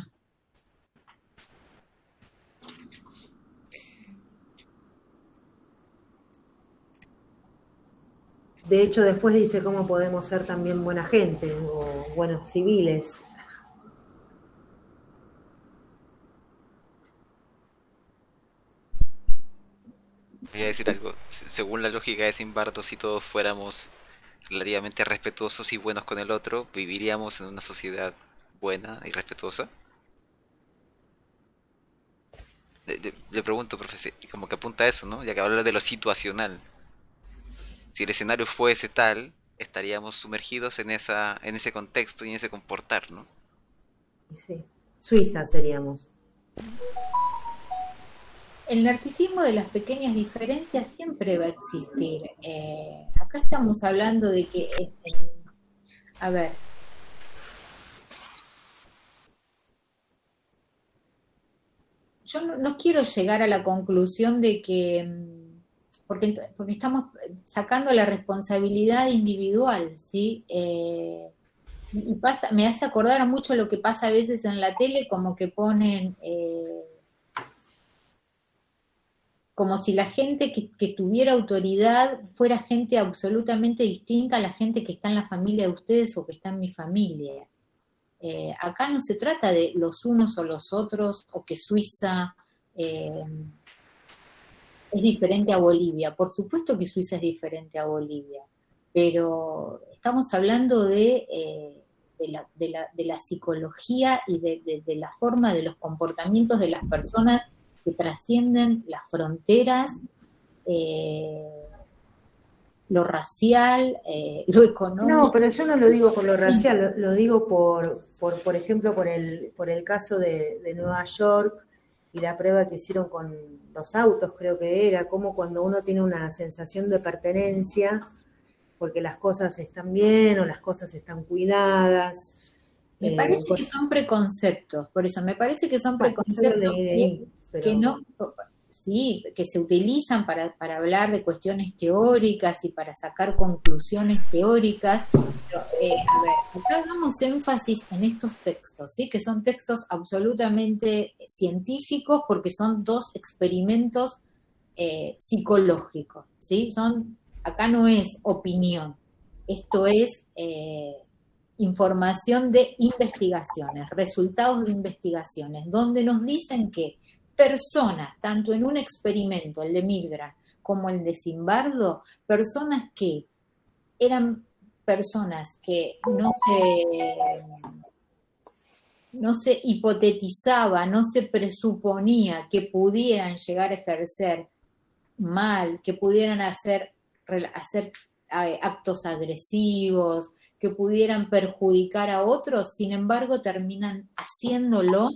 De hecho, después dice cómo podemos ser también buena gente o buenos civiles. Voy a decir algo. Según la lógica de Zimbardo, si todos fuéramos relativamente respetuosos y buenos con el otro, ¿viviríamos en una sociedad buena y respetuosa? Le pregunto, profesor, como que apunta a eso, ¿no? Ya que habla de lo situacional. Si el escenario fuese tal, estaríamos sumergidos en ese contexto y en ese comportar, ¿no? Sí. Suiza seríamos. El narcisismo de las pequeñas diferencias siempre va a existir. Acá estamos hablando de que, a ver, yo no quiero llegar a la conclusión de que, porque estamos sacando la responsabilidad individual, ¿sí? Me hace acordar a mucho lo que pasa a veces en la tele, como que ponen como si la gente que tuviera autoridad fuera gente absolutamente distinta a la gente que está en la familia de ustedes o que está en mi familia. Acá no se trata de los unos o los otros, o que Suiza es diferente a Bolivia. Por supuesto que Suiza es diferente a Bolivia, pero estamos hablando de la psicología y de la forma de los comportamientos de las personas que trascienden las fronteras, lo racial, lo económico. No, pero yo no lo digo por lo racial, lo digo por ejemplo, por el caso de Nueva York y la prueba que hicieron con los autos, creo que era, como cuando uno tiene una sensación de pertenencia, porque las cosas están bien o las cosas están cuidadas. Me parece que son preconceptos, por eso me parece que son preconceptos que no, sí, que se utilizan para hablar de cuestiones teóricas y para sacar conclusiones teóricas. Pero, a ver, acá damos énfasis en estos textos, ¿sí? Que son textos absolutamente científicos porque son dos experimentos psicológicos, ¿sí? Acá no es opinión, esto es información de investigaciones, resultados de investigaciones, donde nos dicen que personas, tanto en un experimento, el de Milgram, como el de Zimbardo, personas que eran personas que no se hipotetizaba, no se presuponía que pudieran llegar a ejercer mal, que pudieran hacer actos agresivos, que pudieran perjudicar a otros, sin embargo terminan haciéndolo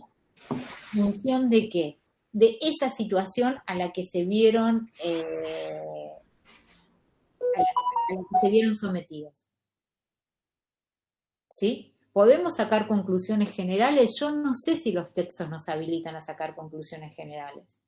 en función de qué, de esa situación a la que se vieron sometidos. ¿Sí? ¿Podemos sacar conclusiones generales? Yo no sé si los textos nos habilitan a sacar conclusiones generales.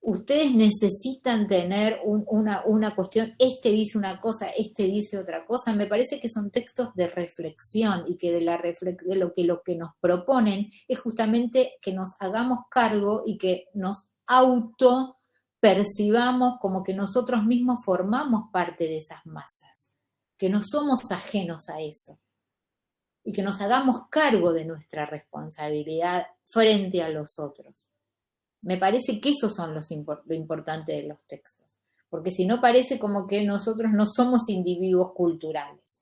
Ustedes necesitan tener una cuestión, este dice una cosa, este dice otra cosa. Me parece que son textos de reflexión y que de lo que nos proponen es justamente que nos hagamos cargo y que nos auto percibamos como que nosotros mismos formamos parte de esas masas, que no somos ajenos a eso y que nos hagamos cargo de nuestra responsabilidad frente a los otros. Me parece que esos son lo importante de los textos, porque si no parece como que nosotros no somos individuos culturales.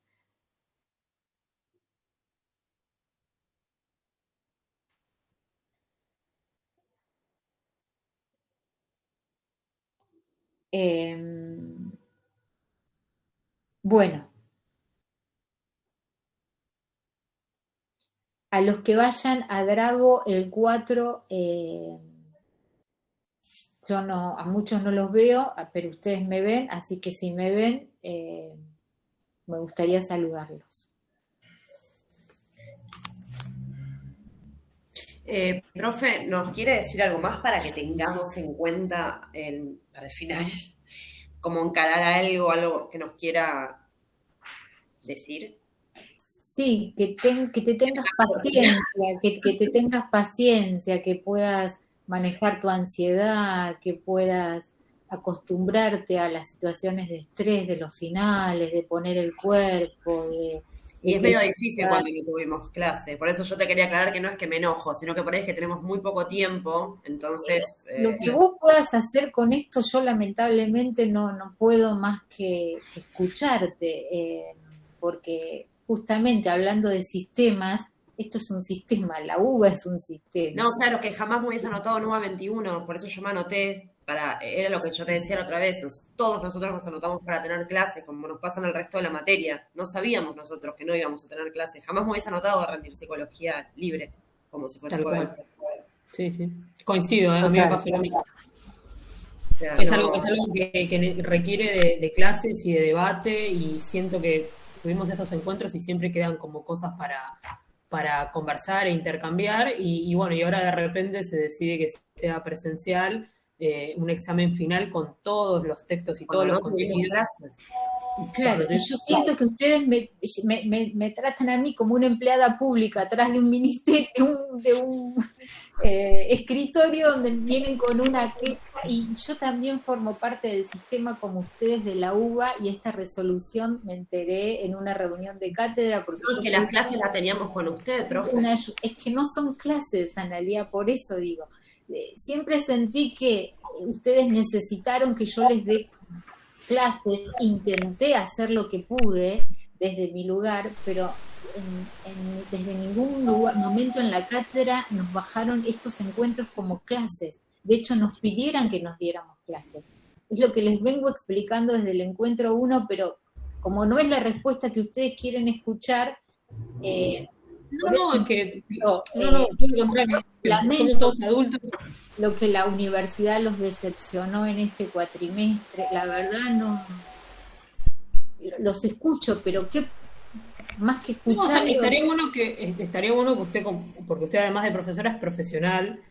Bueno, a los que vayan a Drago el 4, yo no, a muchos no los veo, pero ustedes me ven, así que si me ven, me gustaría saludarlos. Profe, ¿nos quiere decir algo más para que tengamos en cuenta al final? ¿Cómo encarar algo que nos quiera decir? Sí, que te tengas paciencia, que te tengas paciencia, que puedas manejar tu ansiedad, que puedas acostumbrarte a las situaciones de estrés, de los finales, de poner el cuerpo, y es medio difícil cuando no tuvimos clase, por eso yo te quería aclarar que no es que me enojo, sino que por ahí es que tenemos muy poco tiempo, entonces... Lo que vos puedas hacer con esto, yo lamentablemente no puedo más que escucharte, porque justamente hablando de sistemas, esto es un sistema, la UBA es un sistema. No, claro, que jamás me hubiese anotado en UBA 21, por eso yo me anoté, era lo que yo te decía la otra vez, todos nosotros nos anotamos para tener clases, como nos pasa en el resto de la materia. No sabíamos nosotros que no íbamos a tener clases, jamás me hubiese anotado a rendir psicología libre, como si fuese juego. Sí, coincido, a mí me pasó lo mismo. O sea, es algo que requiere de clases y de debate, y siento que tuvimos estos encuentros y siempre quedan como cosas para conversar e intercambiar, y bueno, y ahora de repente se decide que sea presencial, un examen final con todos los textos y todos los contenidos. Claro, y yo siento que ustedes me tratan a mí como una empleada pública atrás de un ministerio, de un escritorio donde vienen con una queja, y yo también formo parte del sistema como ustedes de la UBA, y esta resolución me enteré en una reunión de cátedra, porque yo Que soy las clases las teníamos con usted, profe. es que no son clases, Analía, por eso digo. Siempre sentí que ustedes necesitaron que yo les dé clases, intenté hacer lo que pude desde mi lugar, pero desde ningún momento en la cátedra nos bajaron estos encuentros como clases. De hecho, nos pidieran que nos diéramos clases. Es lo que les vengo explicando desde el encuentro 1, pero como no es la respuesta que ustedes quieren escuchar, No, es que yo, todo lo contrario. lamento Somos todos adultos. lo que la universidad los decepcionó en este cuatrimestre. La verdad no los escucho, pero qué más que No, o sea, escucharlo. estaría bueno que usted, porque usted además de profesora es profesional,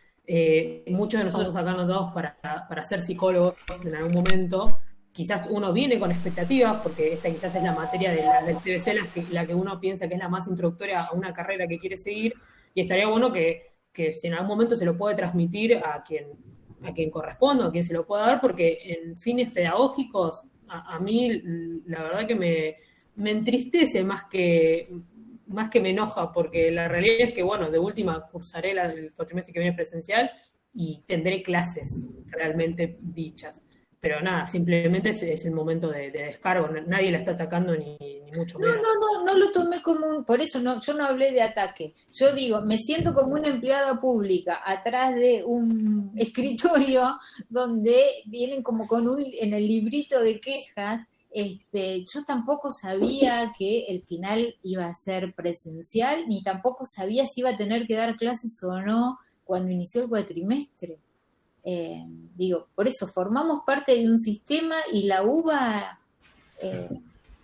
muchos de nosotros acá anotados para ser psicólogos en algún momento, quizás uno viene con expectativas, porque esta quizás es la materia del CBC, la que uno piensa que es la más introductoria a una carrera que quiere seguir, y estaría bueno que si en algún momento se lo puede transmitir a quien corresponda, a quien se lo pueda dar, porque en fines pedagógicos, a mí la verdad que me entristece más que me enoja, porque la realidad es que, bueno, de última cursaré el cuatrimestre que viene presencial y tendré clases realmente dichas. Pero nada, simplemente es el momento de descargo, nadie la está atacando ni mucho menos. No lo tomé como por eso yo no hablé de ataque. Yo digo, me siento como una empleada pública atrás de un escritorio donde vienen como en el librito de quejas. Yo tampoco sabía que el final iba a ser presencial, ni tampoco sabía si iba a tener que dar clases o no cuando inició el cuatrimestre. Digo, por eso formamos parte de un sistema, y la UBA...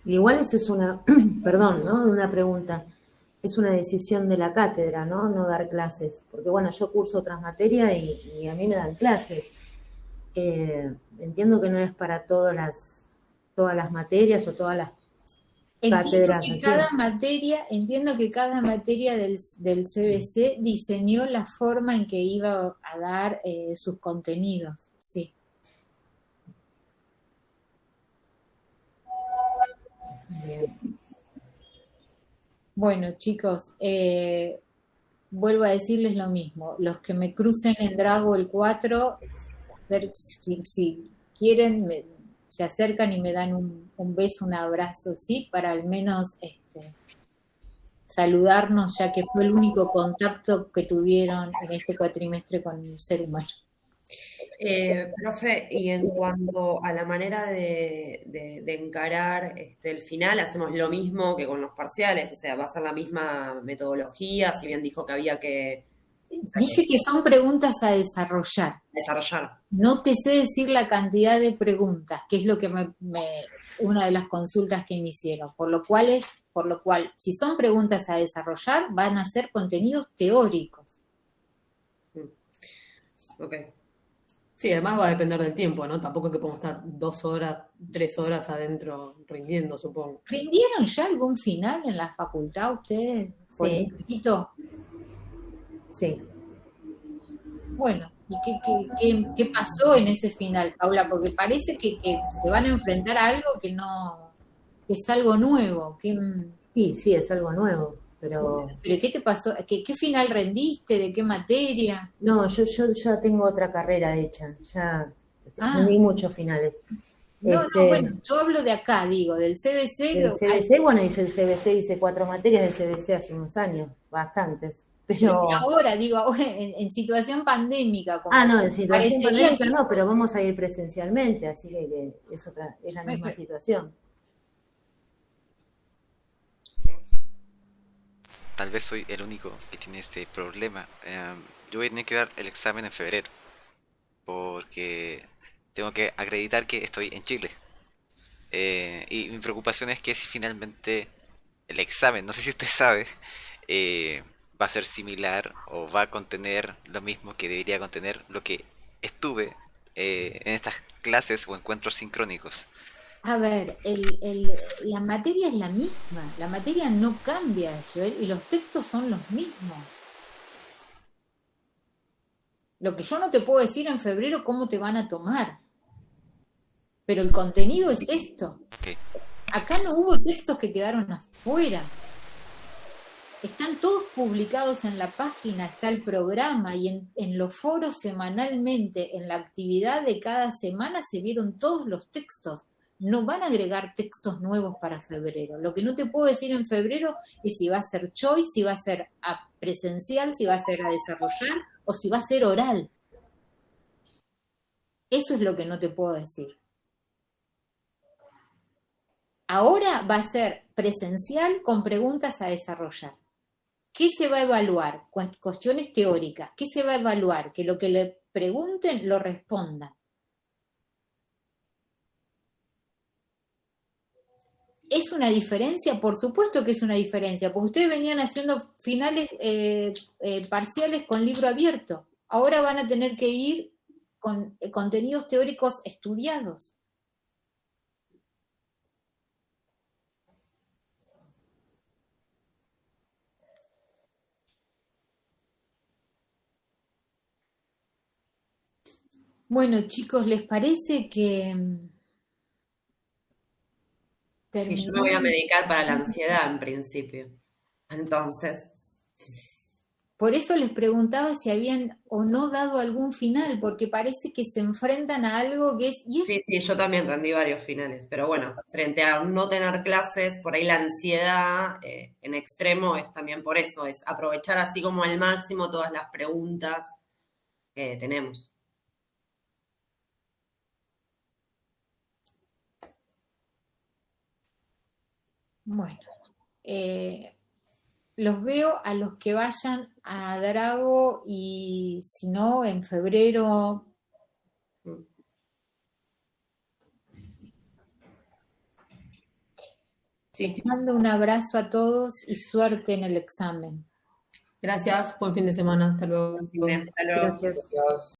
Igual esa es una, perdón, ¿no? Una pregunta. Es una decisión de la cátedra, ¿no? No dar clases. Porque, bueno, yo curso otras materias y a mí me dan clases. Entiendo que no es para todas las materias o todas las cátedras. Entiendo que cada materia del CBC diseñó la forma en que iba a dar sus contenidos, sí. Bien. Bueno, chicos, vuelvo a decirles lo mismo. Los que me crucen en Drago el 4, si quieren, se acercan y me dan un beso, un abrazo, ¿sí? Para al menos saludarnos, ya que fue el único contacto que tuvieron en este cuatrimestre con un ser humano. Profe, y en cuanto a la manera de encarar el final, hacemos lo mismo que con los parciales, o sea, va a ser la misma metodología, si bien dijo que había que... Dije que son preguntas a desarrollar. No te sé decir la cantidad de preguntas, que es lo que una de las consultas que me hicieron, por lo cual, si son preguntas a desarrollar, van a ser contenidos teóricos. Ok. Sí, además va a depender del tiempo, ¿no? Tampoco es que podemos estar 2 horas, 3 horas adentro rindiendo, supongo. ¿Rindieron ya algún final en la facultad ustedes? ¿Por Sí. escrito? Sí. Bueno, ¿y qué pasó en ese final, Paula? Porque parece que se van a enfrentar a algo que es algo nuevo. Sí, es algo nuevo, pero ¿Qué te pasó? ¿Qué final rendiste? ¿De qué materia? no, yo ya tengo otra carrera hecha, ya rendí muchos finales. Bueno, yo hablo de acá, digo, del CBC. El CBC, bueno, hice el CBC, hice 4 materias del CBC hace unos años, bastantes. Pero ahora en situación pandémica. no, en situación pandémica no, pero vamos a ir presencialmente, así que es la misma situación. Tal vez soy el único que tiene este problema. Yo voy a tener que dar el examen en febrero, porque tengo que acreditar que estoy en Chile. Y mi preocupación es que si finalmente el examen, no sé si usted sabe, va a ser similar o va a contener lo mismo que debería contener lo que estuve en estas clases o encuentros sincrónicos. A ver, la materia es la misma, la materia no cambia, Joel, y los textos son los mismos. Lo que yo no te puedo decir en febrero cómo te van a tomar, pero el contenido es esto. Ok. Acá no hubo textos que quedaron afuera. Están todos publicados en la página, está el programa y en los foros semanalmente, en la actividad de cada semana se vieron todos los textos. No van a agregar textos nuevos para febrero. Lo que no te puedo decir en febrero es si va a ser choice, si va a ser presencial, si va a ser a desarrollar o si va a ser oral. Eso es lo que no te puedo decir. Ahora va a ser presencial con preguntas a desarrollar. ¿Qué se va a evaluar? Cuestiones teóricas. ¿Qué se va a evaluar? Que lo que le pregunten lo respondan. ¿Es una diferencia? Por supuesto que es una diferencia, porque ustedes venían haciendo finales parciales con libro abierto. Ahora van a tener que ir con contenidos teóricos estudiados. Bueno, chicos, ¿les parece que Sí, yo me voy a medicar para la ansiedad en principio. Entonces, Por eso les preguntaba si habían o no dado algún final, porque parece que se enfrentan a algo que es... Y es sí, yo también rendí varios finales, pero bueno, frente a no tener clases, por ahí la ansiedad en extremo es también por eso, es aprovechar así como al máximo todas las preguntas que tenemos. bueno. Los veo a los que vayan a Drago y si no, en febrero. Sí. Les mando un abrazo a todos y suerte en el examen. Gracias, buen fin de semana, hasta luego. Hasta luego. Gracias. Gracias.